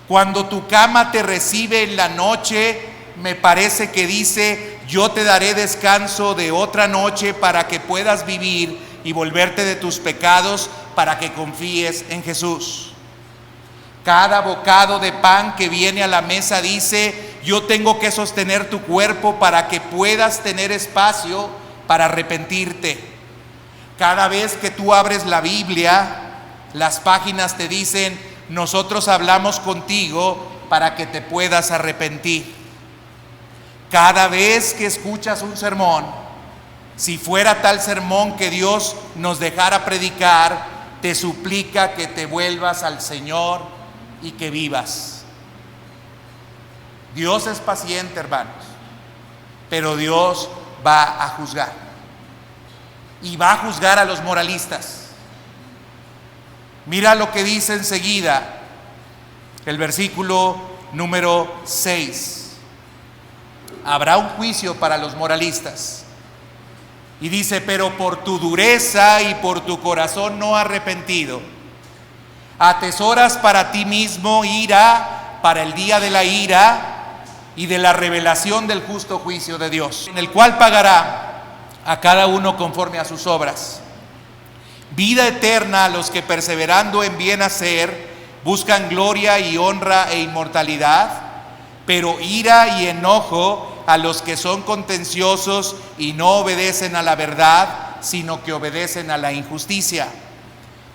Cuando tu cama te recibe en la noche, me parece que dice: yo te daré descanso de otra noche para que puedas vivir y volverte de tus pecados, para que confíes en Jesús. Cada bocado de pan que viene a la mesa dice: yo tengo que sostener tu cuerpo para que puedas tener espacio para arrepentirte. Cada vez que tú abres la Biblia, las páginas te dicen: nosotros hablamos contigo para que te puedas arrepentir. Cada vez que escuchas un sermón, si fuera tal sermón que Dios nos dejara predicar, te suplica que te vuelvas al Señor y que vivas. Dios es paciente, hermanos, pero Dios va a juzgar. Y va a juzgar a los moralistas. Mira lo que dice enseguida el versículo número 6. Habrá un juicio para los moralistas. Y dice: pero por tu dureza y por tu corazón no arrepentido, atesoras para ti mismo ira para el día de la ira y de la revelación del justo juicio de Dios, en el cual pagará a cada uno conforme a sus obras. Vida eterna a los que, perseverando en bien hacer, buscan gloria y honra e inmortalidad, pero ira y enojo a los que son contenciosos y no obedecen a la verdad, sino que obedecen a la injusticia.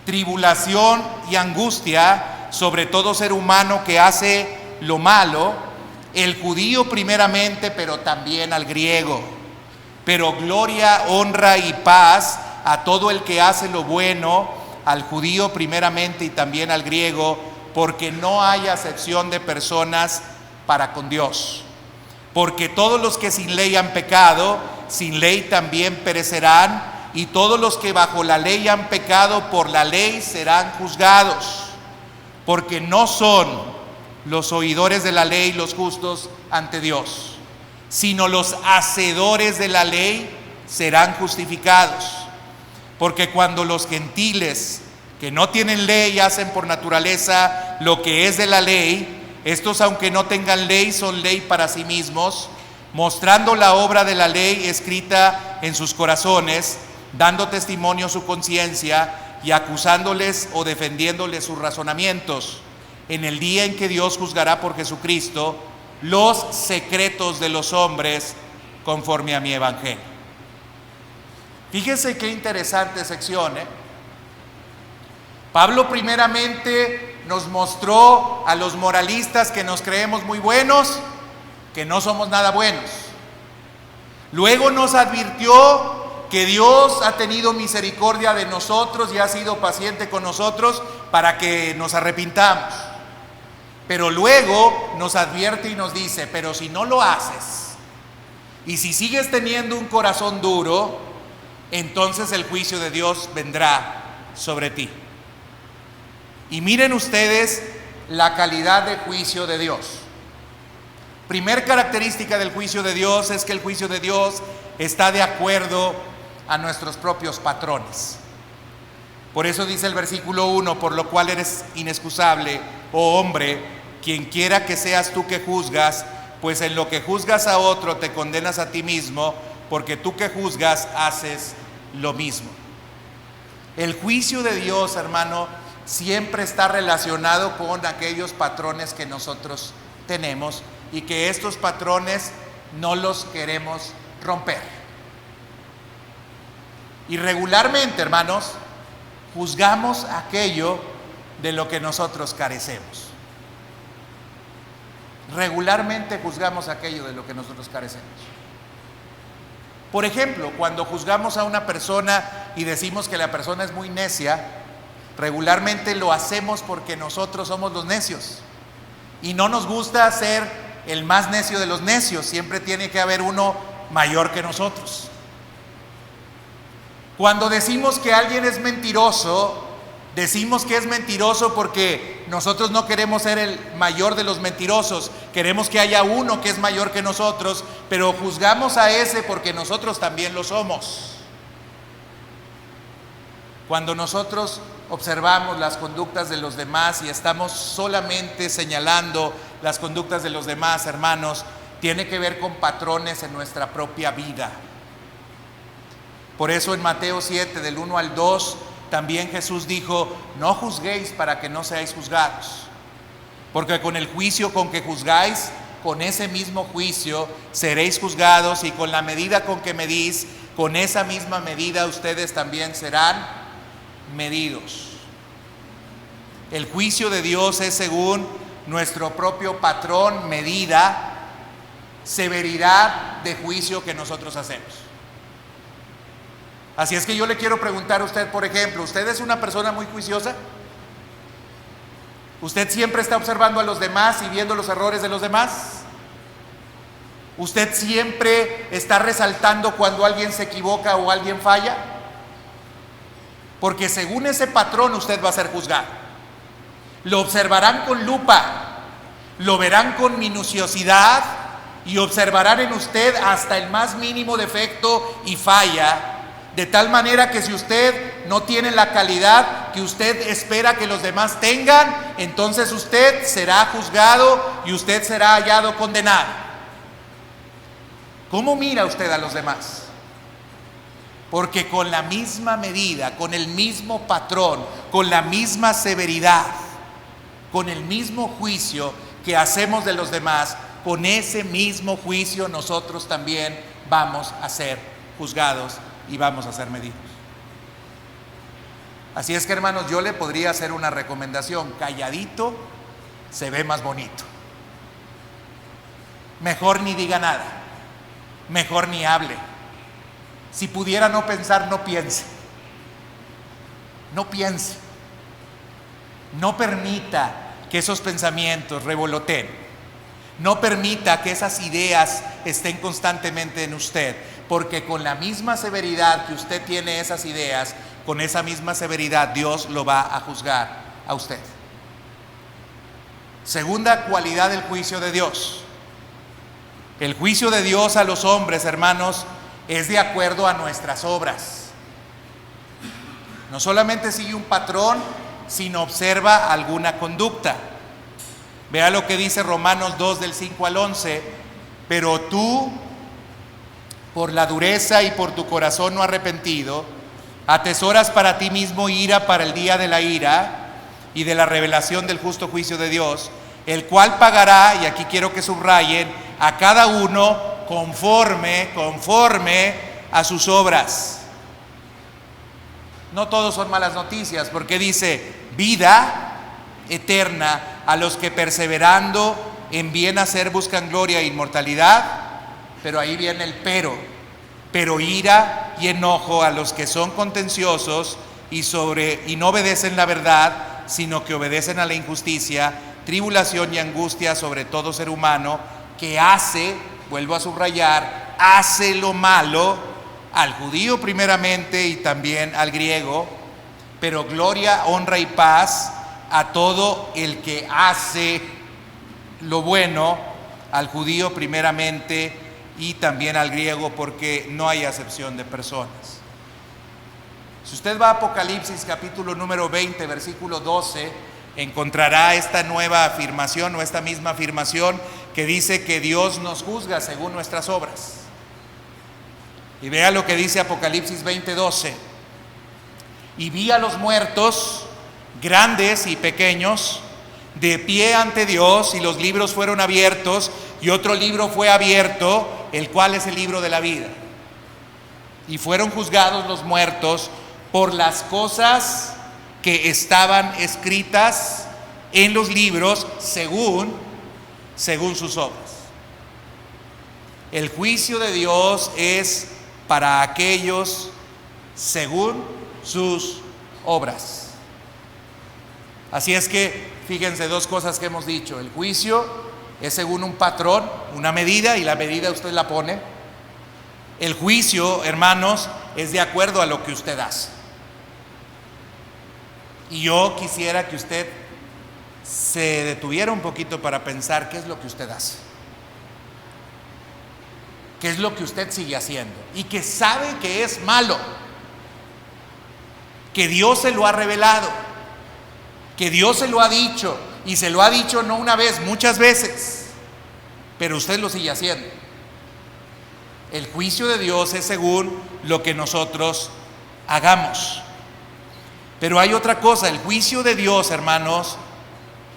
Tribulación y angustia sobre todo ser humano que hace lo malo, el judío primeramente, pero también al griego. Pero gloria, honra y paz a todo el que hace lo bueno, al judío primeramente y también al griego, porque no hay acepción de personas para con Dios. Porque todos los que sin ley han pecado, sin ley también perecerán, y todos los que bajo la ley han pecado, por la ley serán juzgados. Porque no son los oidores de la ley los justos ante Dios, sino los hacedores de la ley serán justificados. Porque cuando los gentiles que no tienen ley hacen por naturaleza lo que es de la ley, estos, aunque no tengan ley, son ley para sí mismos, mostrando la obra de la ley escrita en sus corazones, dando testimonio su conciencia y acusándoles o defendiéndoles sus razonamientos, en el día en que Dios juzgará por Jesucristo los secretos de los hombres conforme a mi evangelio. Fíjense qué interesante sección, Pablo primeramente nos mostró a los moralistas que nos creemos muy buenos, que no somos nada buenos. Luego nos advirtió que Dios ha tenido misericordia de nosotros y ha sido paciente con nosotros para que nos arrepintamos. Pero luego nos advierte y nos dice: pero si no lo haces y si sigues teniendo un corazón duro, entonces el juicio de Dios vendrá sobre ti. Y miren ustedes la calidad de juicio de Dios. Primer característica del juicio de Dios es que el juicio de Dios está de acuerdo a nuestros propios patrones. Por eso dice el versículo 1: por lo cual eres inexcusable, oh hombre, quien quiera que seas tú que juzgas, pues en lo que juzgas a otro te condenas a ti mismo, porque tú que juzgas haces lo mismo. El juicio de Dios, hermano, siempre está relacionado con aquellos patrones que nosotros tenemos y que estos patrones no los queremos romper. Y regularmente, hermanos, juzgamos aquello de lo que nosotros carecemos. Regularmente juzgamos aquello de lo que nosotros carecemos. Por ejemplo, cuando juzgamos a una persona y decimos que la persona es muy necia, regularmente lo hacemos porque nosotros somos los necios. Y no nos gusta ser el más necio de los necios, siempre tiene que haber uno mayor que nosotros. Cuando decimos que alguien es mentiroso, decimos que es mentiroso porque nosotros no queremos ser el mayor de los mentirosos, queremos que haya uno que es mayor que nosotros, pero juzgamos a ese porque nosotros también lo somos. Cuando nosotros observamos las conductas de los demás y estamos solamente señalando las conductas de los demás, hermanos, tiene que ver con patrones en nuestra propia vida. Por eso en Mateo 7, del 1 al 2, también Jesús dijo: no juzguéis para que no seáis juzgados, porque con el juicio con que juzgáis, con ese mismo juicio seréis juzgados, y con la medida con que medís, con esa misma medida ustedes también serán medidos. El juicio de Dios es según nuestro propio patrón, medida, severidad de juicio que nosotros hacemos. Así es que yo le quiero preguntar a usted, por ejemplo, ¿usted es una persona muy juiciosa? ¿Usted siempre está observando a los demás y viendo los errores de los demás? ¿Usted siempre está resaltando cuando alguien se equivoca o alguien falla? Porque según ese patrón usted va a ser juzgado. Lo observarán con lupa, lo verán con minuciosidad y observarán en usted hasta el más mínimo defecto y falla, de tal manera que si usted no tiene la calidad que usted espera que los demás tengan, entonces usted será juzgado y usted será hallado condenado. ¿Cómo mira usted a los demás? Porque con la misma medida, con el mismo patrón, con la misma severidad, con el mismo juicio que hacemos de los demás, con ese mismo juicio nosotros también vamos a ser juzgados y vamos a ser medidos. Así es que, hermanos, yo le podría hacer una recomendación: calladito se ve más bonito. Mejor ni diga nada, mejor ni hable. Si pudiera no pensar, no piense. No piense. No permita que esos pensamientos revoloteen. No permita que esas ideas estén constantemente en usted, porque con la misma severidad que usted tiene esas ideas, con esa misma severidad Dios lo va a juzgar a usted. Segunda cualidad del juicio de Dios. El juicio de Dios a los hombres, hermanos, es de acuerdo a nuestras obras. No solamente sigue un patrón, sino observa alguna conducta. Vea lo que dice Romanos 2 del 5 al 11. Pero tú, por la dureza y por tu corazón no arrepentido, atesoras para ti mismo ira para el día de la ira y de la revelación del justo juicio de Dios, el cual pagará, y aquí quiero que subrayen, a cada uno conforme a sus obras. No todos son malas noticias, porque dice vida eterna a los que perseverando en bien hacer buscan gloria e inmortalidad, pero ahí viene el pero ira y enojo a los que son contenciosos y no obedecen la verdad, sino que obedecen a la injusticia, tribulación y angustia sobre todo ser humano que hace, vuelvo a subrayar, hace lo malo, al judío primeramente y también al griego, pero gloria, honra y paz a todo el que hace lo bueno, al judío primeramente y también al griego, porque no hay acepción de personas. Si usted va a Apocalipsis capítulo número 20, versículo 12, encontrará esta nueva afirmación o esta misma afirmación que dice que Dios nos juzga según nuestras obras. Y vea lo que dice Apocalipsis 20:12. y vi a los muertos, grandes y pequeños, de pie ante Dios, y los libros fueron abiertos, y otro libro fue abierto, el cual es el libro de la vida. Y fueron juzgados los muertos por las cosas que estaban escritas en los libros según sus obras. El juicio de Dios es para aquellos según sus obras. Así es que fíjense, dos cosas que hemos dicho. El juicio es según un patrón, una medida, y la medida usted la pone. El juicio, hermanos, es de acuerdo a lo que usted hace. Y yo quisiera que usted se detuviera un poquito para pensar qué es lo que usted hace, qué es lo que usted sigue haciendo y que sabe que es malo, que Dios se lo ha revelado, que Dios se lo ha dicho, y se lo ha dicho no una vez, muchas veces, pero usted lo sigue haciendo. El juicio de Dios es según lo que nosotros hagamos. Pero hay otra cosa, el juicio de Dios, hermanos,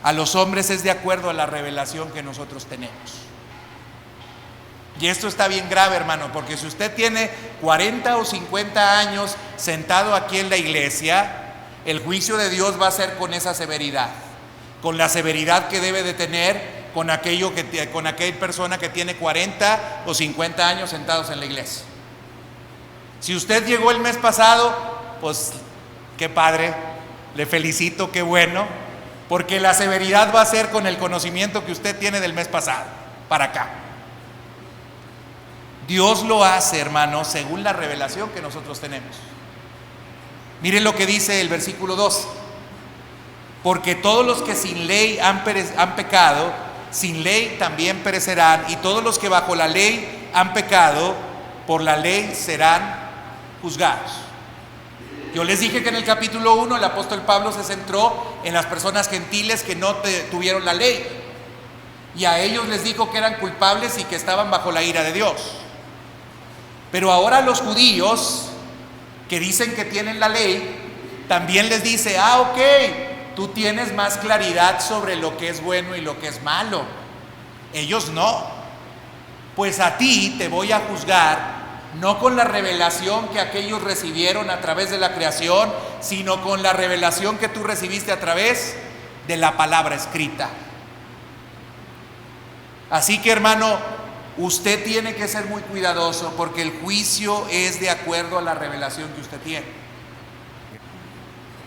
a los hombres es de acuerdo a la revelación que nosotros tenemos. Y esto está bien grave, hermano, porque si usted tiene 40 o 50 años sentado aquí en la iglesia, el juicio de Dios va a ser con esa severidad, con la severidad que debe de tener con aquella persona que tiene 40 o 50 años sentados en la iglesia. Si usted llegó el mes pasado, pues qué padre, le felicito, qué bueno, porque la severidad va a ser con el conocimiento que usted tiene del mes pasado para acá. Dios lo hace, hermanos, según la revelación que nosotros tenemos. Miren lo que dice el versículo 2. Porque todos los que sin ley han pecado, sin ley también perecerán, y todos los que bajo la ley han pecado, por la ley serán juzgados. Yo les dije que en el capítulo 1 el apóstol Pablo se centró en las personas gentiles que no tuvieron la ley, y a ellos les dijo que eran culpables y que estaban bajo la ira de Dios. Pero ahora a los judíos que dicen que tienen la ley, también les dice, ok, tú tienes más claridad sobre lo que es bueno y lo que es malo. Ellos no. Pues a ti te voy a juzgar no con la revelación que aquellos recibieron a través de la creación, sino con la revelación que tú recibiste a través de la palabra escrita. Así que, hermano, usted tiene que ser muy cuidadoso, porque el juicio es de acuerdo a la revelación que usted tiene.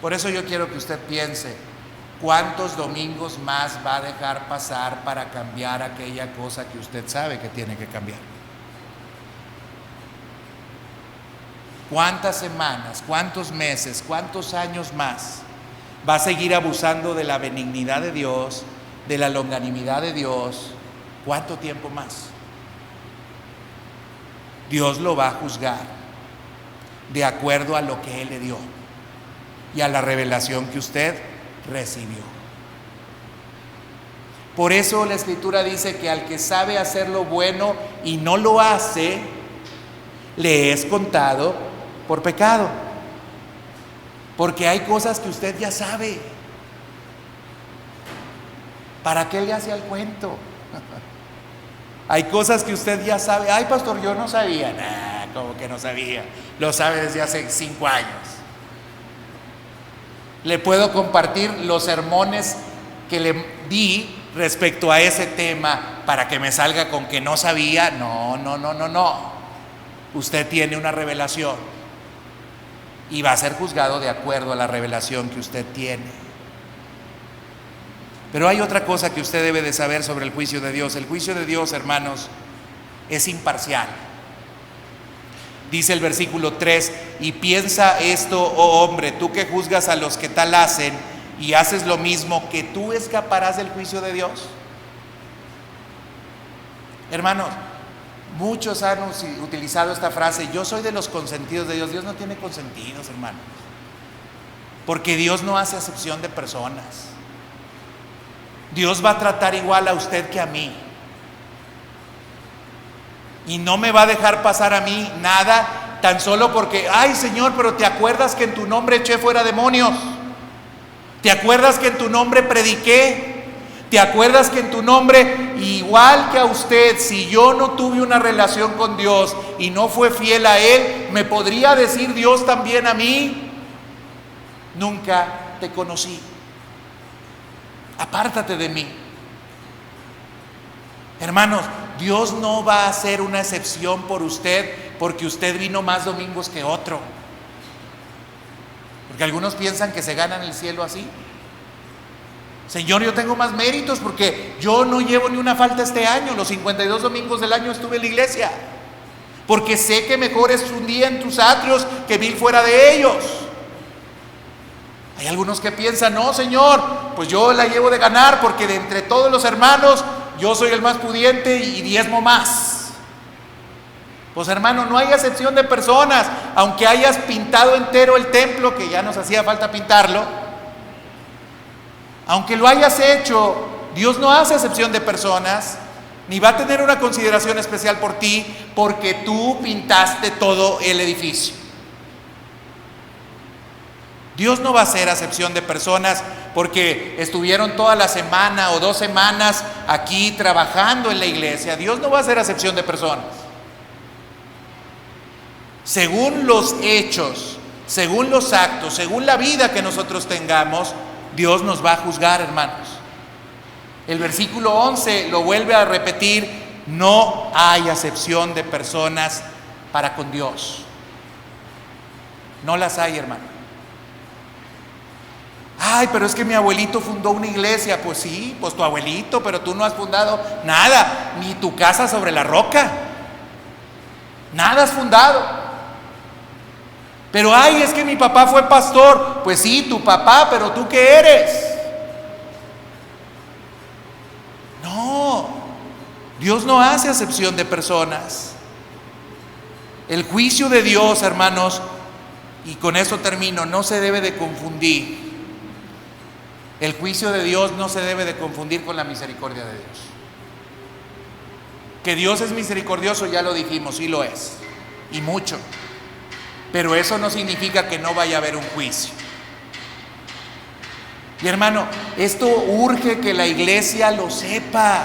Por eso yo quiero que usted piense, ¿cuántos domingos más va a dejar pasar para cambiar aquella cosa que usted sabe que tiene que cambiar? ¿Cuántas semanas, cuántos meses, cuántos años más va a seguir abusando de la benignidad de Dios, de la longanimidad de Dios? ¿Cuánto tiempo más? Dios lo va a juzgar de acuerdo a lo que Él le dio y a la revelación que usted recibió. Por eso la Escritura dice que al que sabe hacer lo bueno y no lo hace, le es contado por pecado. Porque hay cosas que usted ya sabe. ¿Para qué le hace al cuento? Hay cosas que usted ya sabe. Ay, pastor, yo no sabía. Nah, como que no sabía. Lo sabe desde hace 5 años. Le puedo compartir los sermones que le di respecto a ese tema para que me salga con que no sabía. No. Usted tiene una revelación y va a ser juzgado de acuerdo a la revelación que usted tiene. Pero hay otra cosa que usted debe de saber sobre el juicio de Dios. El juicio de Dios, hermanos, es imparcial. Dice el versículo 3, y piensa esto, oh hombre, tú que juzgas a los que tal hacen y haces lo mismo, ¿que tú escaparás del juicio de Dios? Hermanos, muchos han utilizado esta frase, yo soy de los consentidos de Dios. Dios no tiene consentidos, hermanos, porque Dios no hace acepción de personas. Dios va a tratar igual a usted que a mí. Y no me va a dejar pasar a mí nada tan solo porque, ay Señor, pero ¿te acuerdas que en tu nombre eché fuera demonios? ¿Te acuerdas que en tu nombre prediqué? ¿Te acuerdas que en tu nombre, igual que a usted, si yo no tuve una relación con Dios y no fue fiel a Él, me podría decir Dios también a mí? Nunca te conocí. Apártate de mí. Hermanos, Dios no va a hacer una excepción por usted porque usted vino más domingos que otro. Porque algunos piensan que se ganan el cielo así. Señor, yo tengo más méritos porque yo no llevo ni una falta este año. Los 52 domingos del año estuve en la iglesia. Porque sé que mejor es un día en tus atrios que 1000 fuera de ellos. Hay algunos que piensan, no Señor, pues yo la llevo de ganar porque de entre todos los hermanos yo soy el más pudiente y diezmo más. Pues hermano, no hay acepción de personas. Aunque hayas pintado entero el templo, que ya nos hacía falta pintarlo, aunque lo hayas hecho, Dios no hace acepción de personas, ni va a tener una consideración especial por ti, porque tú pintaste todo el edificio. Dios no va a hacer acepción de personas porque estuvieron toda la semana o 2 semanas aquí trabajando en la iglesia. Dios no va a hacer acepción de personas. Según los hechos, según los actos, según la vida que nosotros tengamos, Dios nos va a juzgar, hermanos. El versículo 11 lo vuelve a repetir: no hay acepción de personas para con Dios. No las hay, hermano. Ay, pero es que mi abuelito fundó una iglesia. Pues sí, pues tu abuelito, pero tú no has fundado nada, ni tu casa sobre la roca. Nada has fundado. Pero ay, es que mi papá fue pastor. Pues sí, tu papá, pero ¿tú qué eres? No, Dios no hace acepción de personas. El juicio de Dios, hermanos, y con esto termino, no se debe de confundir. El juicio de Dios no se debe de confundir con la misericordia de Dios. Que Dios es misericordioso, ya lo dijimos, sí lo es, y mucho. Pero eso no significa que no vaya a haber un juicio. Y hermano, esto urge que la iglesia lo sepa.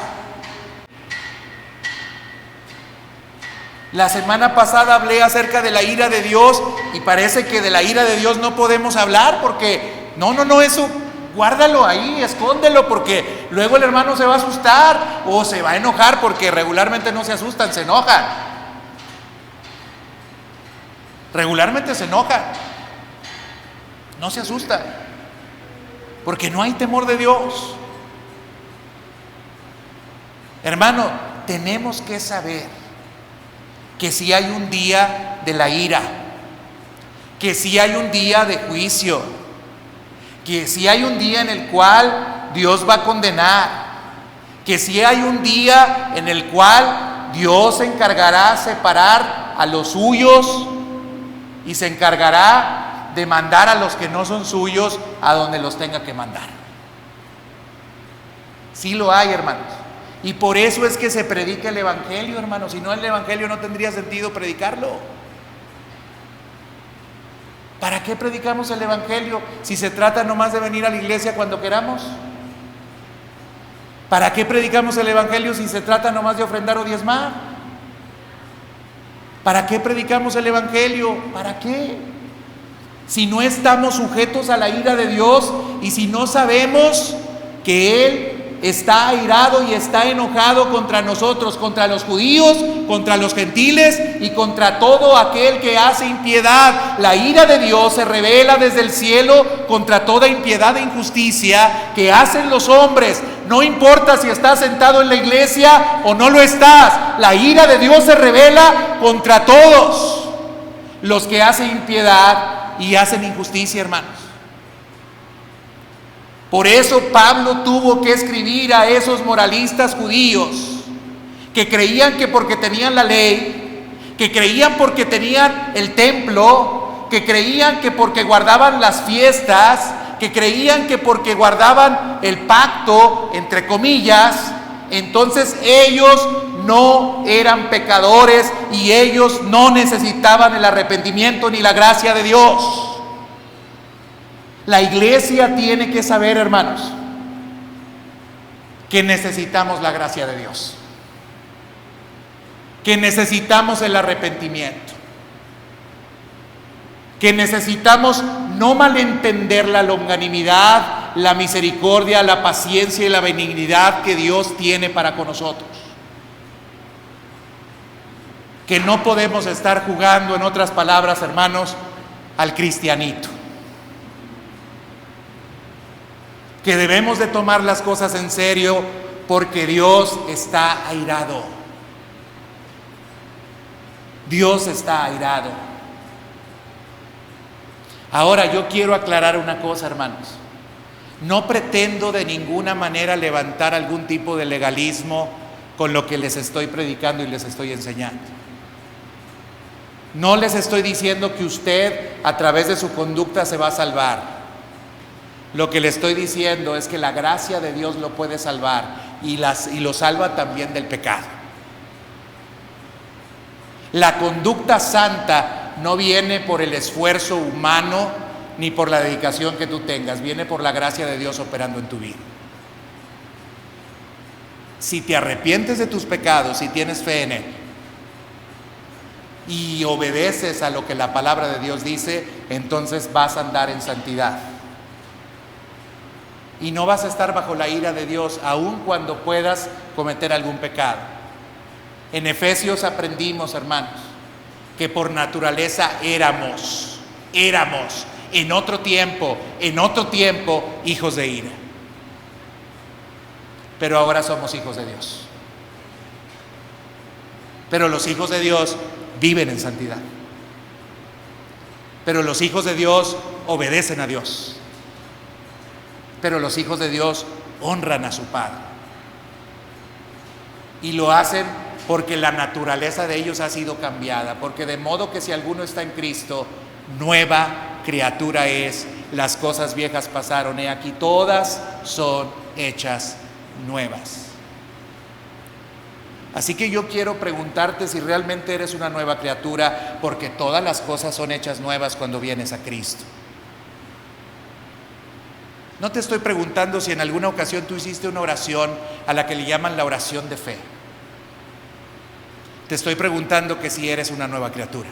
La semana pasada hablé acerca de la ira de Dios y parece que de la ira de Dios no podemos hablar porque no, eso guárdalo ahí, escóndelo, porque luego el hermano se va a asustar o se va a enojar, porque regularmente no se asustan, se enojan. Regularmente se enojan, no se asustan, porque no hay temor de Dios. Hermano, tenemos que saber que si hay un día de la ira, que si hay un día de juicio, que si hay un día en el cual Dios va a condenar, que si hay un día en el cual Dios se encargará de separar a los suyos y se encargará de mandar a los que no son suyos a donde los tenga que mandar. Sí lo hay, hermanos. Y por eso es que se predica el evangelio, hermanos. Si no, el evangelio no tendría sentido predicarlo. ¿Para qué predicamos el evangelio si se trata nomás de venir a la iglesia cuando queramos? ¿Para qué predicamos el evangelio si se trata nomás de ofrendar o diezmar? ¿Para qué predicamos el evangelio? ¿Para qué? Si no estamos sujetos a la ira de Dios y si no sabemos que Él está airado y está enojado contra nosotros, contra los judíos, contra los gentiles y contra todo aquel que hace impiedad. La ira de Dios se revela desde el cielo contra toda impiedad e injusticia que hacen los hombres. No importa si estás sentado en la iglesia o no lo estás, la ira de Dios se revela contra todos los que hacen impiedad y hacen injusticia, hermanos. Por eso Pablo tuvo que escribir a esos moralistas judíos que creían que porque tenían la ley, que creían porque tenían el templo, que creían que porque guardaban las fiestas, que creían que porque guardaban el pacto, entre comillas, entonces ellos no eran pecadores y ellos no necesitaban el arrepentimiento ni la gracia de Dios. La iglesia tiene que saber, hermanos, que necesitamos la gracia de Dios, que necesitamos el arrepentimiento, que necesitamos no malentender la longanimidad, la misericordia, la paciencia y la benignidad que Dios tiene para con nosotros. Que no podemos estar jugando, en otras palabras, hermanos, al cristianito. Que debemos de tomar las cosas en serio porque Dios está airado. Dios está airado. Ahora yo quiero aclarar una cosa, hermanos. No pretendo de ninguna manera levantar algún tipo de legalismo con lo que les estoy predicando y les estoy enseñando. No les estoy diciendo que usted a través de su conducta se va a salvar. Lo que le estoy diciendo es que la gracia de Dios lo puede salvar y lo salva también del pecado. La conducta santa no viene por el esfuerzo humano ni por la dedicación que tú tengas, viene por la gracia de Dios operando en tu vida. Si te arrepientes de tus pecados, si tienes fe en Él y obedeces a lo que la palabra de Dios dice, entonces vas a andar en santidad. Y no vas a estar bajo la ira de Dios, aun cuando puedas cometer algún pecado. En Efesios aprendimos, hermanos, que por naturaleza éramos en otro tiempo, hijos de ira. Pero ahora somos hijos de Dios. Pero los hijos de Dios viven en santidad. Pero los hijos de Dios obedecen a Dios. Pero los hijos de Dios honran a su Padre. Y lo hacen porque la naturaleza de ellos ha sido cambiada. Porque de modo que si alguno está en Cristo, nueva criatura es. Las cosas viejas pasaron, he aquí todas son hechas nuevas. Así que yo quiero preguntarte si realmente eres una nueva criatura, porque todas las cosas son hechas nuevas cuando vienes a Cristo. No te estoy preguntando si en alguna ocasión tú hiciste una oración a la que le llaman la oración de fe. Te estoy preguntando que si eres una nueva criatura.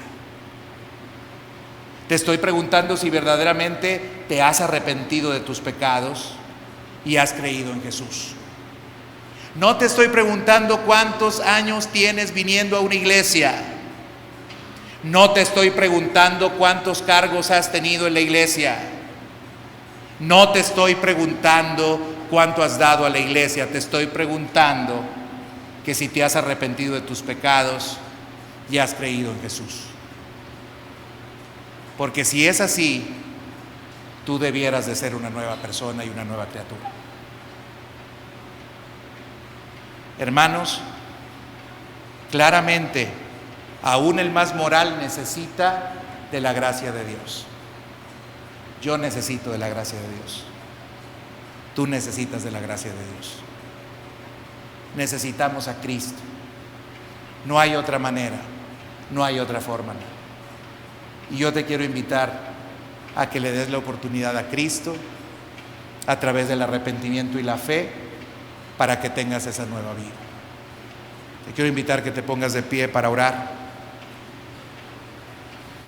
Te estoy preguntando si verdaderamente te has arrepentido de tus pecados y has creído en Jesús. No te estoy preguntando cuántos años tienes viniendo a una iglesia. No te estoy preguntando cuántos cargos has tenido en la iglesia. No te estoy preguntando cuánto has dado a la iglesia. Te estoy preguntando que si te has arrepentido de tus pecados y has creído en Jesús. Porque si es así, tú debieras de ser una nueva persona y una nueva criatura. Hermanos, claramente, aún el más moral necesita de la gracia de Dios. Yo necesito de la gracia de Dios. Tú necesitas de la gracia de Dios. Necesitamos a Cristo. No hay otra manera, no hay otra forma. Y yo te quiero invitar a que le des la oportunidad a Cristo a través del arrepentimiento y la fe para que tengas esa nueva vida. Te quiero invitar que te pongas de pie para orar.